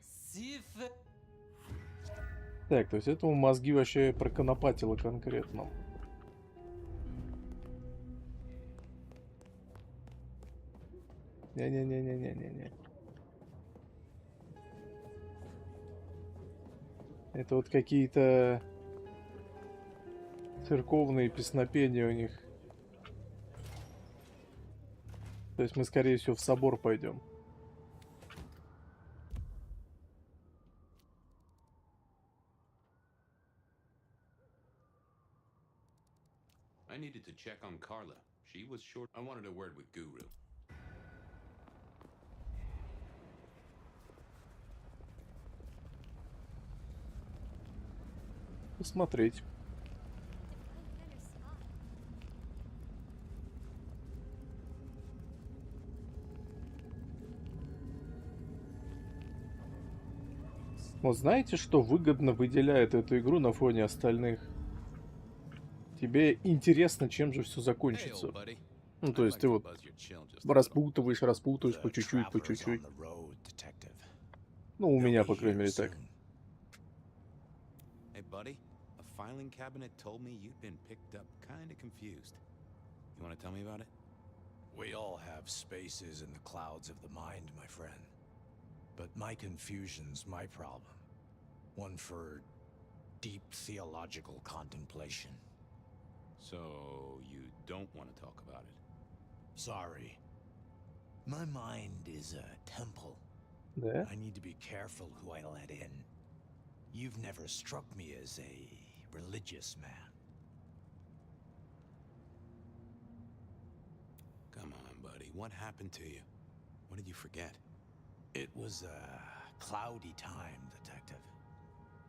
Так, то есть этому мозги вообще проконопатило конкретно. Не-не-не-не-не-не-не. Это вот какие-то церковные песнопения у них. То есть мы, скорее всего, в собор пойдем. I needed to check on Carla. She was short. I wanted a word with Guru. Посмотреть. Вот знаете, что выгодно выделяет эту игру на фоне остальных? Тебе интересно, чем же все закончится. Ну, то есть ты вот распутываешь по чуть-чуть, по чуть-чуть. Ну, у меня, по крайней мере, так. Hey, buddy, a filing cabinet told me you'd been picked up kind of confused. You want to tell me about it? We all have spaces in the clouds of the mind, my friend. But my confusion's my problem. One for deep theological contemplation. So, you don't want to talk about it? Sorry. My mind is a temple. Yeah? I need to be careful who I let in. You've never struck me as a religious man. Come on, buddy. What happened to you? What did you forget? It was a cloudy time, Detective.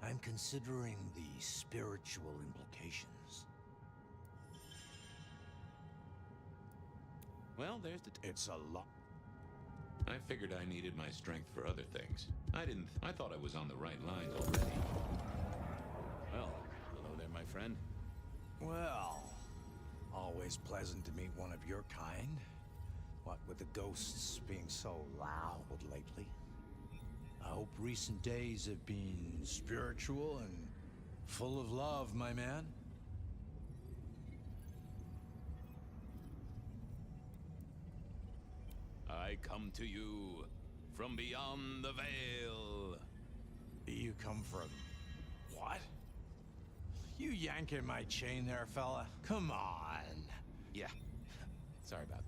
I'm considering the spiritual implications. Well, there's the... It's a lot. I figured I needed my strength for other things. I thought I was on the right lines already. Well, hello there, my friend. Well, Always pleasant to meet one of your kind. What with the ghosts being so loud lately. I hope recent days have been spiritual and full of love, my man. I come to you from beyond the veil. You come from... what? You yanking my chain there, fella? Come on. Yeah. Sorry about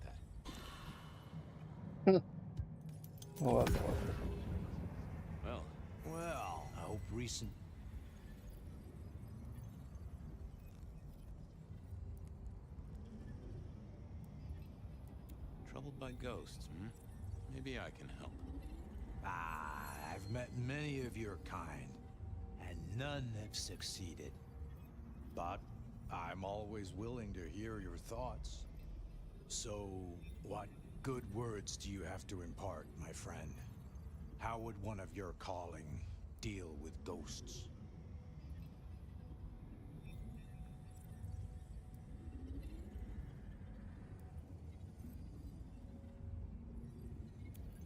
that. Ладно. Well, I hope recent... Troubled by ghosts, hmm? Maybe I can help. I've met many of your kind, and none have succeeded. But I'm always willing to hear your thoughts. So, what good words do you have to impart, my friend? How would one of your calling deal with ghosts?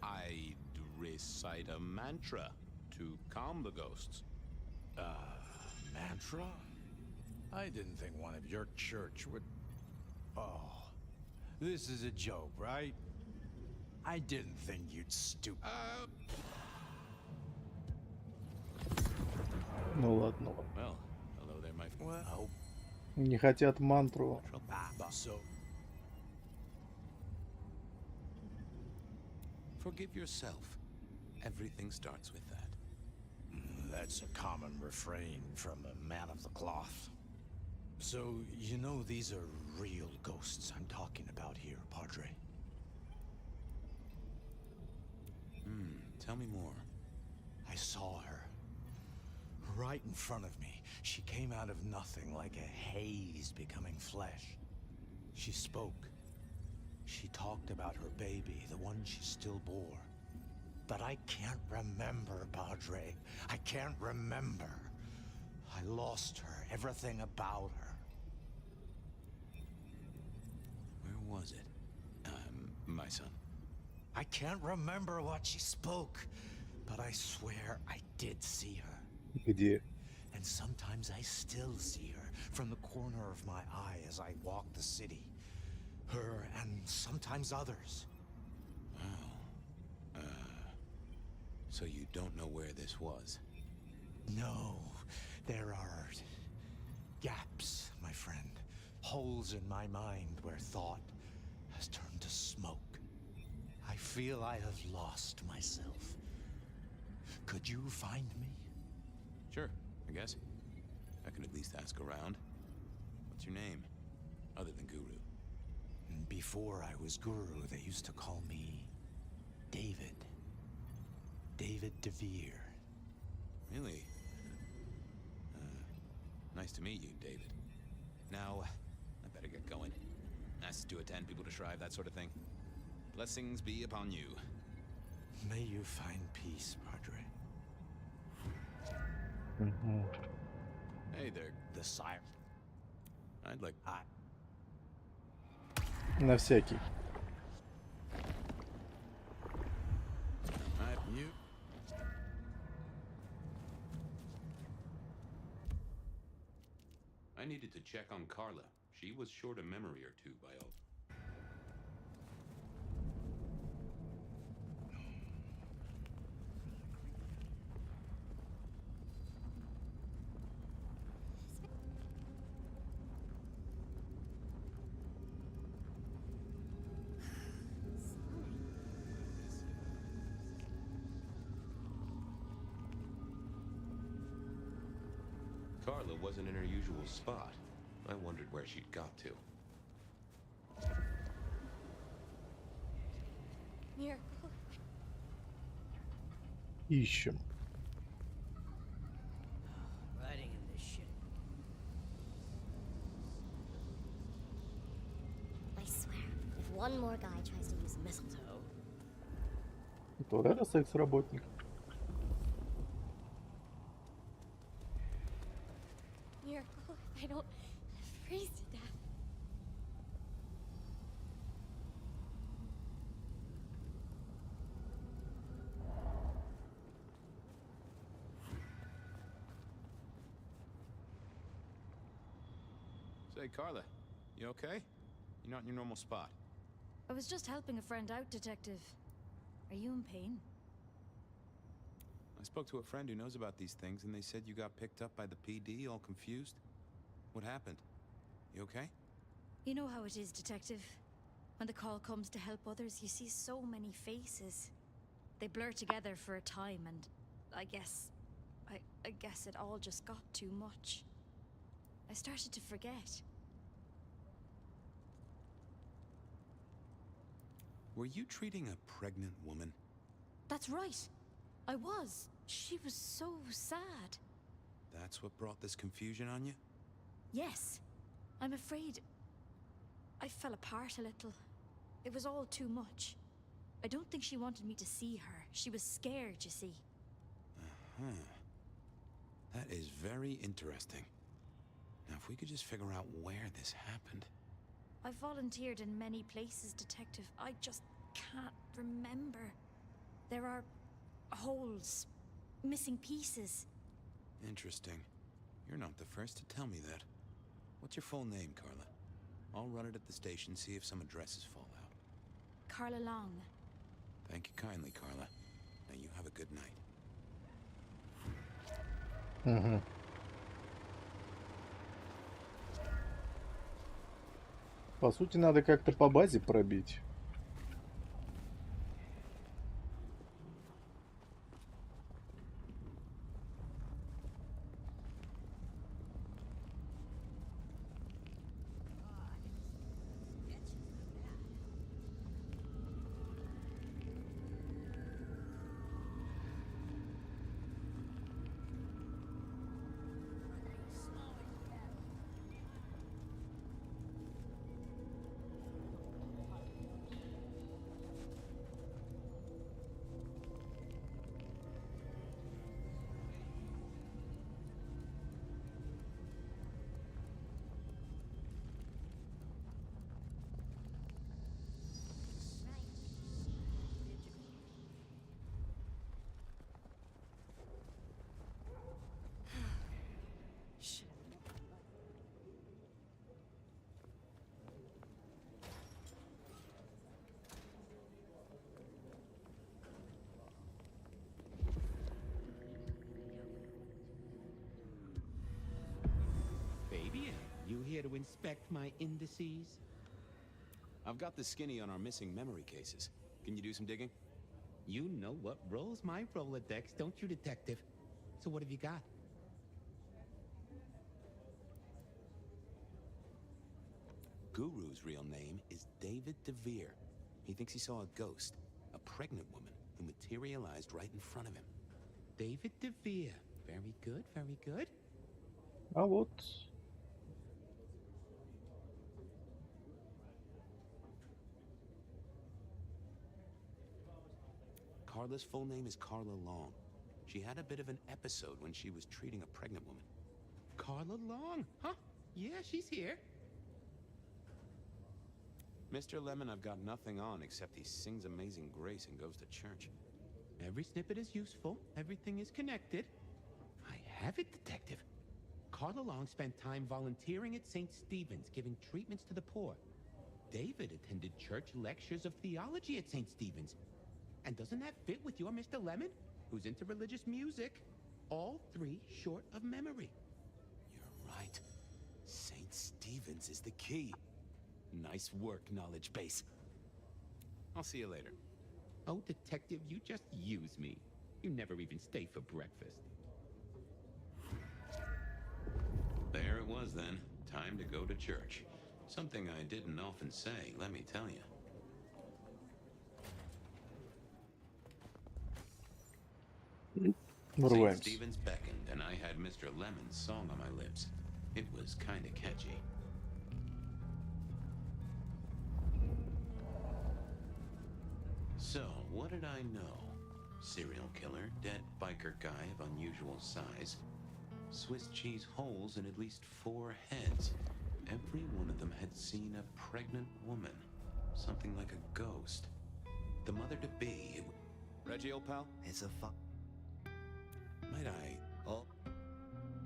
I'd recite a mantra to calm the ghosts. Mantra? I didn't think one of your church would... Oh, this is a joke, right? I didn't think you'd stoop... Ну ладно. Well, hello there, my friend. Well... Не хотят мантру. So... Forgive yourself. Everything starts with that. That's a common refrain from a man of the cloth. So, you know these are real ghosts I'm talking about here, Padre? Tell me more. I saw her. Right in front of me. She came out of nothing, like a haze becoming flesh. She spoke. She talked about her baby, the one she still bore. But I can't remember, Padre. I can't remember. I lost her, everything about her. Where was it? My son. I can't remember what she spoke, but I swear I did see her. Где? And sometimes I still see her from the corner of my eye as I walk the city. Her and sometimes others. Wow. So you don't know where this was? No, there are gaps, my friend. Holes in my mind where thought has turned to smoke. I feel I have lost myself. Could you find me? Sure, I guess. I can at least ask around. What's your name? Other than Guru. Before I was Guru, they used to call me David. David DeVere. Really? Nice to meet you, David. Now, I better get going. Asked to attend, people to shrive, that sort of thing. Blessings be upon you. May you find peace, Padre. Hey there. The sire. I'd like... На всякий. You... I needed to check on Carla. She was short a memory or two by all... Carla wasn't in her usual spot. I wondered where she'd got to. Miracle. Ищем. Riding in this shit. I swear, if one more guy tries to use mistletoe. Вот это секс-работник. Miracle, if I don't freeze to death. Say, Carla, you okay? You're not in your normal spot. I was just helping a friend out, Detective. Are you in pain? I spoke to a friend who knows about these things, and they said you got picked up by the PD, all confused. What happened? You okay? You know how it is, Detective. When the call comes to help others, you see so many faces. They blur together for a time, and I guess it all just got too much. I started to forget. Were you treating a pregnant woman? That's right. I was. She was so sad. That's what brought this confusion on you? Yes. I'm afraid I fell apart a little. It was all too much. I don't think she wanted me to see her. She was scared, you see. Uh-huh. That is very interesting. Now, if we could just figure out where this happened. I've volunteered in many places, Detective. I just can't remember. There are holes, missing pieces. Interesting. You're not the first to tell me that. What's your full name, Carla? I'll run it at the station, see if some addresses fall out. Carla Long. Thank you kindly, Carla. Now you have a good night. Угу. По сути, надо как-то по базе пробить. Baby, you here to inspect my indices? I've got the skinny on our missing memory cases. Can you do some digging? You know what rolls my Rolodex, don't you, Detective? So what have you got? Guru's real name is David DeVere. He thinks he saw a ghost, a pregnant woman who materialized right in front of him. David DeVere. Very good, very good. А вот. Carla's full name is Carla Long. She had a bit of an episode when she was treating a pregnant woman. Carla Long, huh? Yeah, she's here. Mr. Lemon, I've got nothing on except he sings Amazing Grace and goes to church. Every snippet is useful. Everything is connected. I have it, Detective. Carla Long spent time volunteering at St. Stephen's, giving treatments to the poor. David attended church lectures of theology at St. Stephen's. And doesn't that fit with your Mr. Lemon, who's into religious music? All three short of memory. You're right. St. Stephen's is the key. Nice work, knowledge base. I'll see you later. Oh, Detective, you just use me. You never even stay for breakfast. There it was then. Time to go to church. Something I didn't often say, let me tell you. St. Stephen's beckoned, and I had Mr. Lemon's song on my lips. It was kind of catchy. So, what did I know? Serial killer, dead biker guy of unusual size, Swiss cheese holes in at least 4 heads. Every one of them had seen a pregnant woman. Something like a ghost. The mother-to-be... Reggie, old pal? It's a Might I...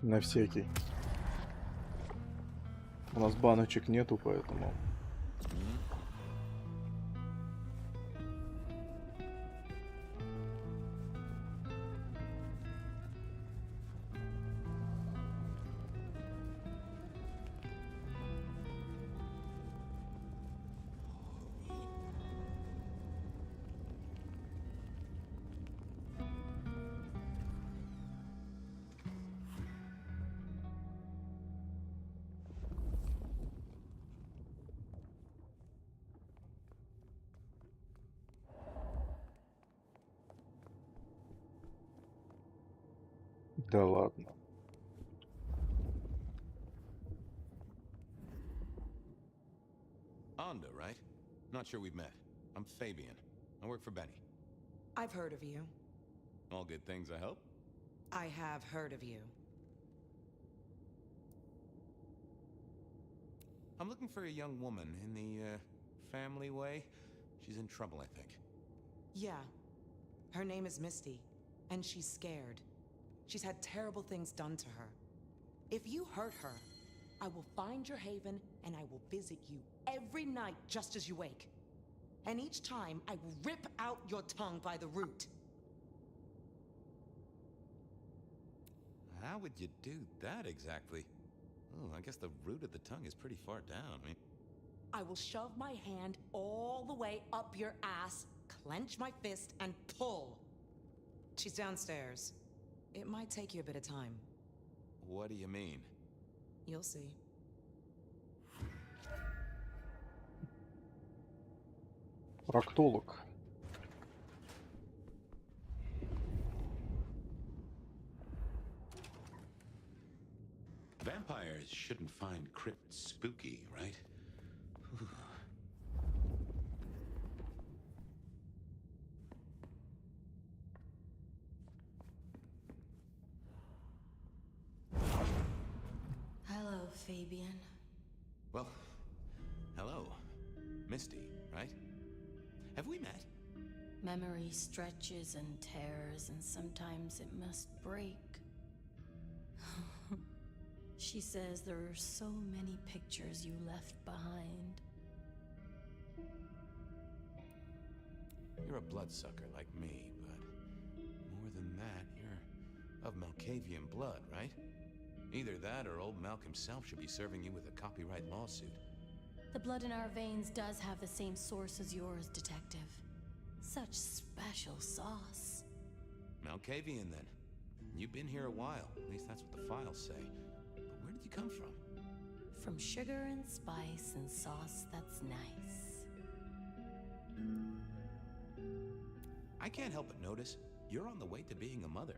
На всякий. У нас баночек нету, поэтому... Да ладно. Anda, right? Not sure we've met. I'm Fabian. I work for Benny. I've heard of you. All good things, I hope? I have heard of you. I'm looking for a young woman in the, family way. She's in trouble, I think. Yeah. Her name is Misty, and she's scared. She's had terrible things done to her. If you hurt her, I will find your haven and I will visit you every night just as you wake. And each time, I will rip out your tongue by the root. How would you do that exactly? Oh, I guess the root of the tongue is pretty far down. I mean... I will shove my hand all the way up your ass, clench my fist, and pull. She's downstairs. It might take you a bit of time. What do you mean? You'll see. Проктолог. Vampires shouldn't find crypts spooky, right? Hello, Fabian. Well, hello. Misty, right? Have we met? Memory stretches and tears, and sometimes it must break. She says there are so many pictures you left behind. You're a bloodsucker like me, but more than that, you're of Malkavian blood, right? Either that or old Malk himself should be serving you with a copyright lawsuit. The blood in our veins does have the same source as yours, Detective. Such special sauce. Malkavian, then. You've been here a while. At least that's what the files say. But where did you come from? From sugar and spice and sauce that's nice. I can't help but notice you're on the way to being a mother.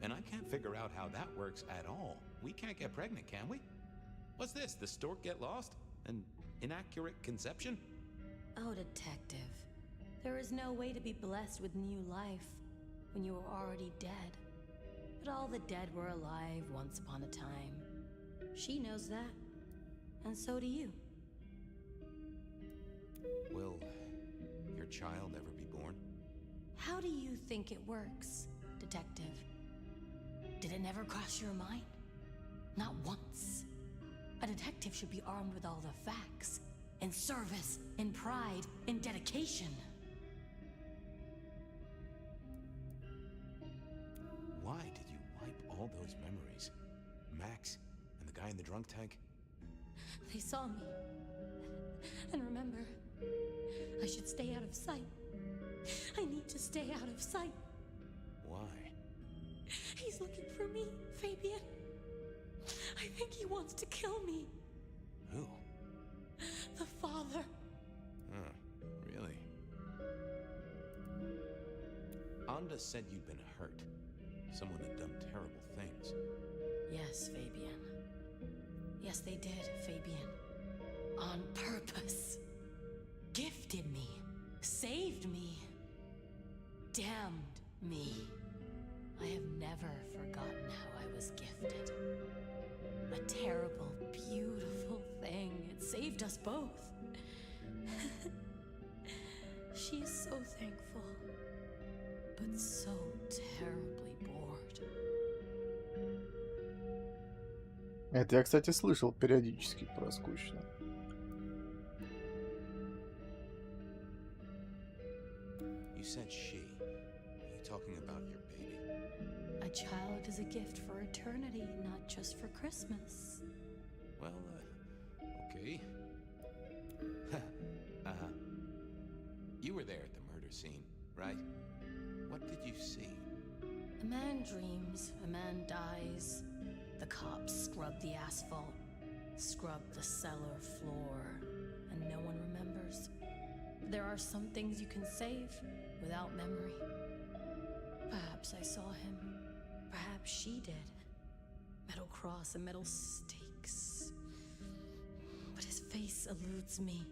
And I can't figure out how that works at all. We can't get pregnant, can we? What's this? The stork get lost? An inaccurate conception? Oh, Detective. There is no way to be blessed with new life when you are already dead. But all the dead were alive once upon a time. She knows that. And so do you. Will your child ever be born? How do you think it works, Detective? Did it never cross your mind? Not once. A detective should be armed with all the facts. In service, in pride, in dedication. Why did you wipe all those memories? Max and the guy in the drunk tank? They saw me. And remember, I should stay out of sight. I need to stay out of sight. Why? He's looking for me, Fabian. I think he wants to kill me. Who? The father. Huh, really? Anda said you'd been hurt. Someone had done terrible things. Yes, Fabian. Yes, they did, Fabian. On purpose. Gifted me. Saved me. Damned me. I have never forgotten how I was gifted. A terrible, beautiful thing. It saved us both. She is so thankful, but so terribly bored. Это я, кстати, слышал периодически про скучно. You said she. Are you talking about your baby? A child is a gift for eternity, not just for Christmas. Well, okay. You were there at the murder scene, right? What did you see? A man dreams, a man dies. The cops scrub the asphalt, scrub the cellar floor, and no one remembers. There are some things you can save without memory. Perhaps I saw him. Perhaps she did. Metal cross and metal stakes. But his face eludes me,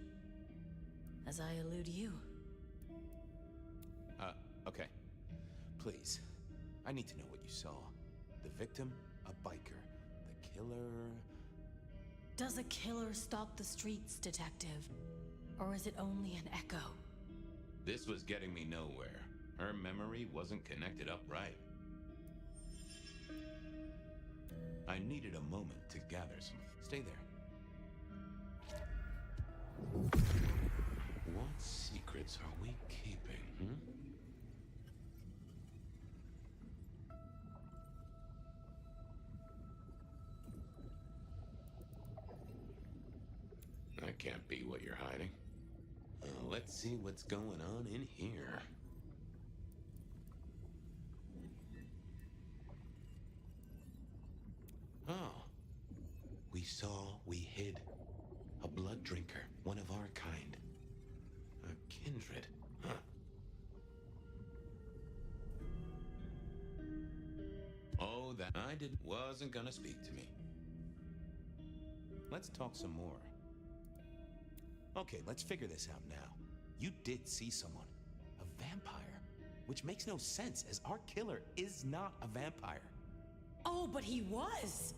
as I elude you. Okay. Please. I need to know what you saw. The victim, a biker. The killer... Does a killer stalk the streets, detective? Or is it only an echo? This was getting me nowhere. Her memory wasn't connected up right. I needed a moment to gather some... Stay there. What secrets are we keeping, That can't be what you're hiding. Let's see what's going on in here. Oh. We saw, we hid. A blood drinker, one of our kind. A kindred, huh? Oh, that I wasn't gonna speak to me. Let's talk some more. Okay, let's figure this out now. You did see someone. A vampire. Which makes no sense, as our killer is not a vampire. Oh, but he was!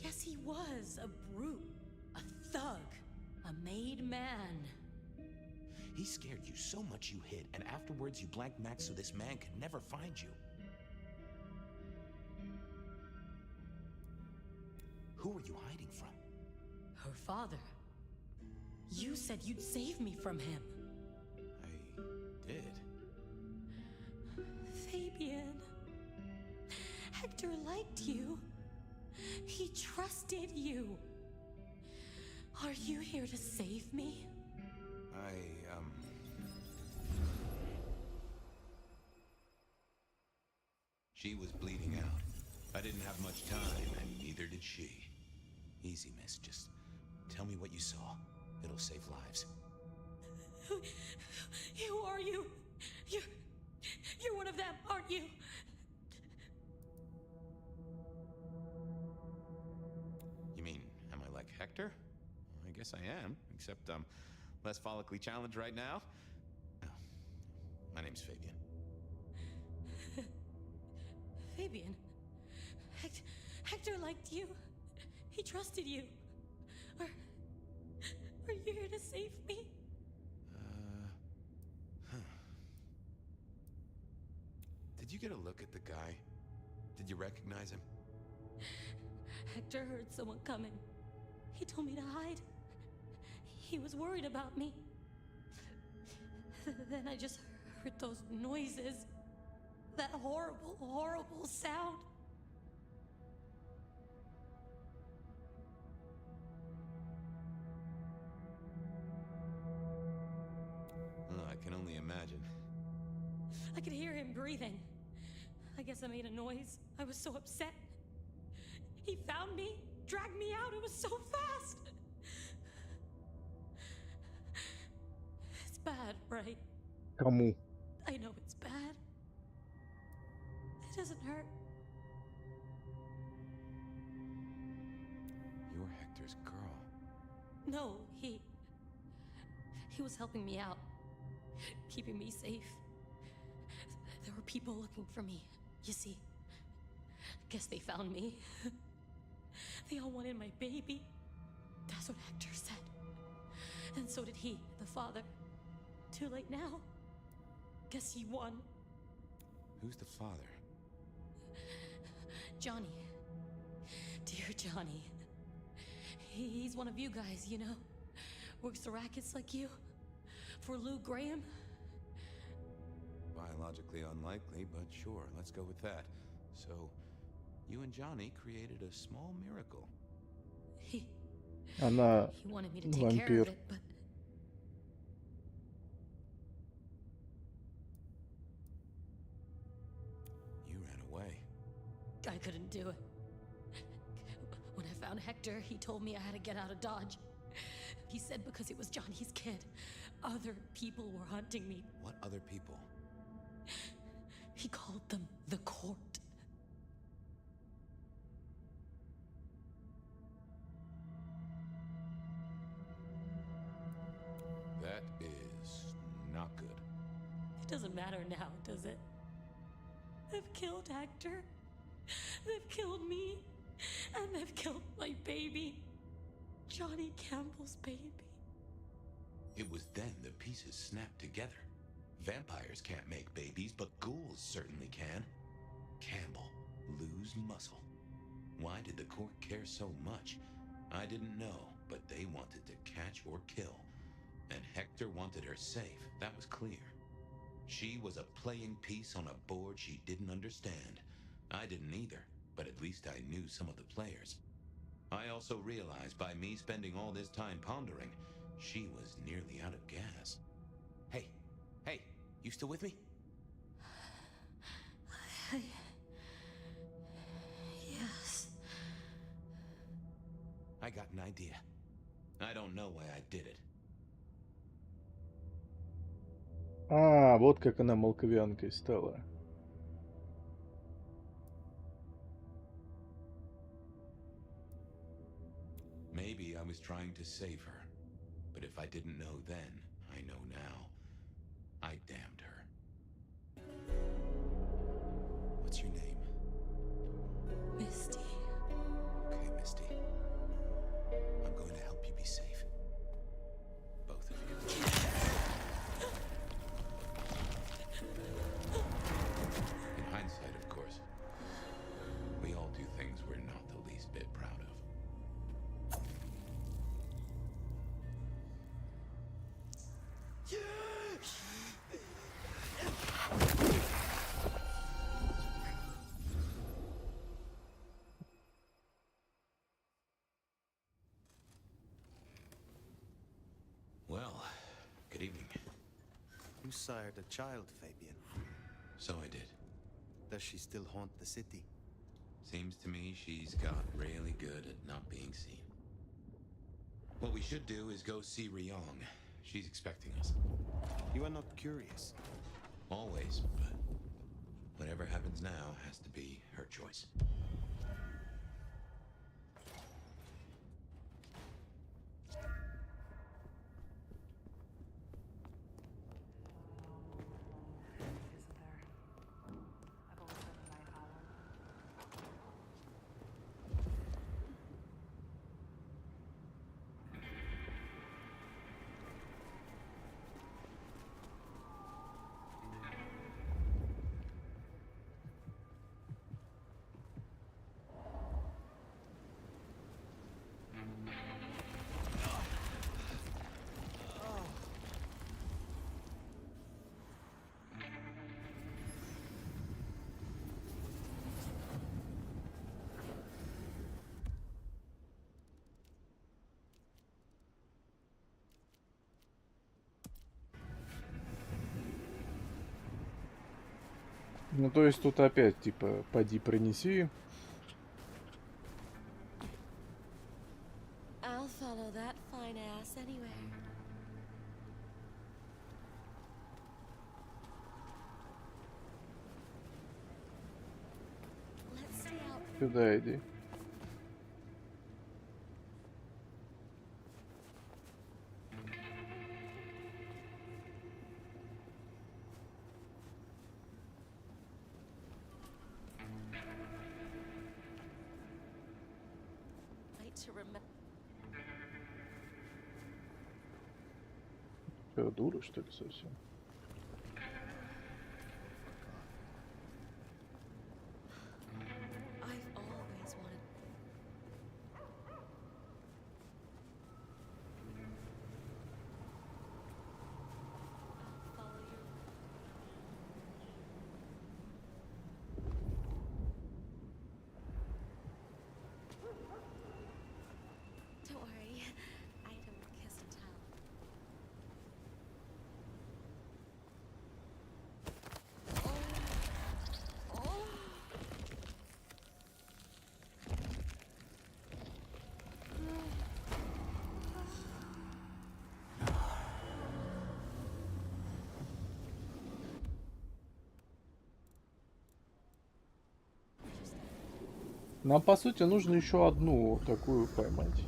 Yes, he was. A brute. A thug. A made man. He scared you so much you hid, and afterwards you blanked Max so this man could never find you. Who were you hiding from? Her father. You said you'd save me from him. I did. Fabian. Hector liked you. He trusted you. Are you here to save me? She was bleeding out. I didn't have much time, and neither did she. Easy, miss. Just tell me what you saw. It'll save lives. Who are you? You're one of them, aren't you? You mean, am I like Hector? I guess I am, except I'm less follically challenged right now. Oh, my name's Fabian. Fabian? Hector liked you. He trusted you. Are you here to save me? Did you get a look at the guy? Did you recognize him? Hector heard someone coming. He told me to hide. He was worried about me. Then I just heard those noises. That horrible, horrible sound. Oh, I can only imagine. I could hear him breathing. I guess I made a noise. I was so upset. He found me, dragged me out. It was so fast. It's bad, right? Кому? I know it's bad. It doesn't hurt. You're Hector's girl. No, he was helping me out, keeping me safe. There were people looking for me, you see. Guess they found me. They all wanted my baby. That's what Hector said. And so did he, the father. Too late now. Guess he won. Who's the father? Johnny. Dear Johnny. He's one of you guys, you know? Works the rackets like you. For Lou Graham. Biologically unlikely, but sure, let's go with that. So, you and Johnny created a small miracle. He Она wanted me to take care of вампир. it, but You ran away. I couldn't do it. When I found Hector, he told me I had to get out of Dodge. He said because it was Johnny's kid, other people were hunting me. What other people? He called them the court. That is not good. It doesn't matter now, does it? They've killed Hector. They've killed me. And they've killed my baby. Johnny Campbell's baby. It was then the pieces snapped together. Vampires can't make babies, but ghouls certainly can. Campbell, lose muscle. Why did the court care so much? I didn't know, but they wanted to catch or kill. And Hector wanted her safe, that was clear. She was a playing piece on a board she didn't understand. I didn't either, but at least I knew some of the players. I also realized by me spending all this time pondering, she was nearly out of gas. Hey, you still with me? Yes. I got an idea. I don't know why I did it. А, вот как она молковянкой стала. Maybe I was trying to save her. But if I didn't know then, I know now. I damned her. What's your name? Misty. Okay, Misty. I'm going to help you be safe. Both of you. In hindsight, of course, we all do things we're not the least bit proud of. Well, good evening. You sired a child, Fabian. So I did. Does she still haunt the city? Seems to me she's got really good at not being seen. What we should do is go see Ryong. She's expecting us. You are not curious. Always, but whatever happens now has to be her choice. Ну, то есть тут опять, типа, поди принеси. I'll follow that fine ass anywhere. Let's stay out. Сюда иди. To remember. Что, дура, что ли, совсем? I've always wanted. Нам, по сути, нужно еще одну такую поймать.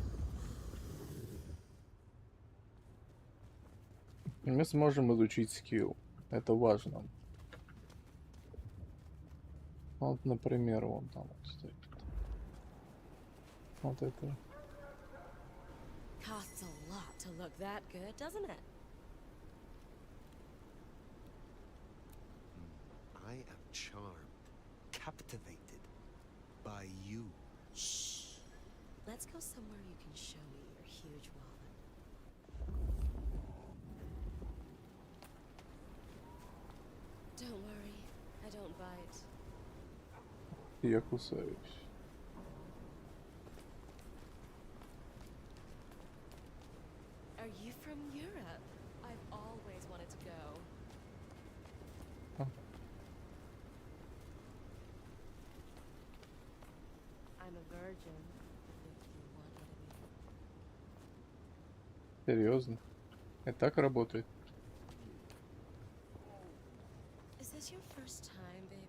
И мы сможем изучить скилл. Это важно. Вот, например, вон там вот стоит. Вот это. Costs a lot to look that good, doesn't it? I am charmed, captivated by you. Shh. Let's go somewhere you can show me your huge wallet. Don't worry, I don't bite. Я кусаюсь. Are you from Europe? I've always wanted to go. I'm a virgin, if you want me to be. Серьезно? Это так работает? Is this your first time, baby?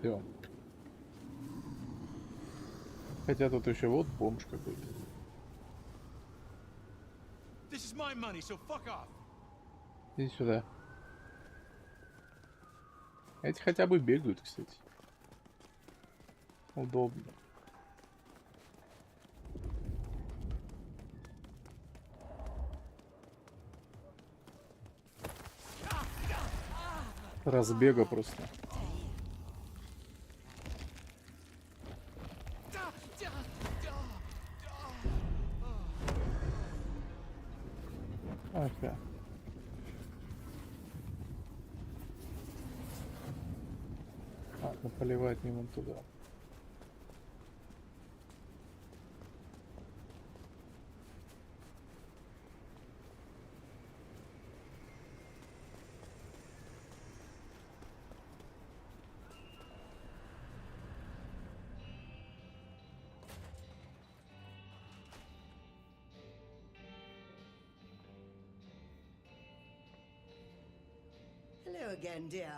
Всё. Хотя тут еще вот бомж какой-то. This is my money, so fuck off. Иди сюда. Эти хотя бы бегают, кстати. Удобно. Разбега просто. Ага. Ладно, поливать не вон туда. Hello again, dear.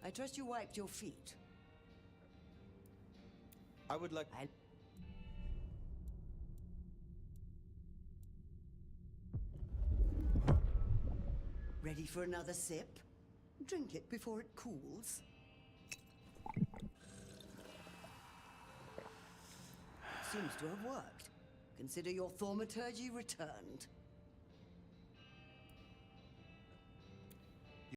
I trust you wiped your feet. I would like... Ready for another sip? Drink it before it cools. Seems to have worked. Consider your thaumaturgy returned.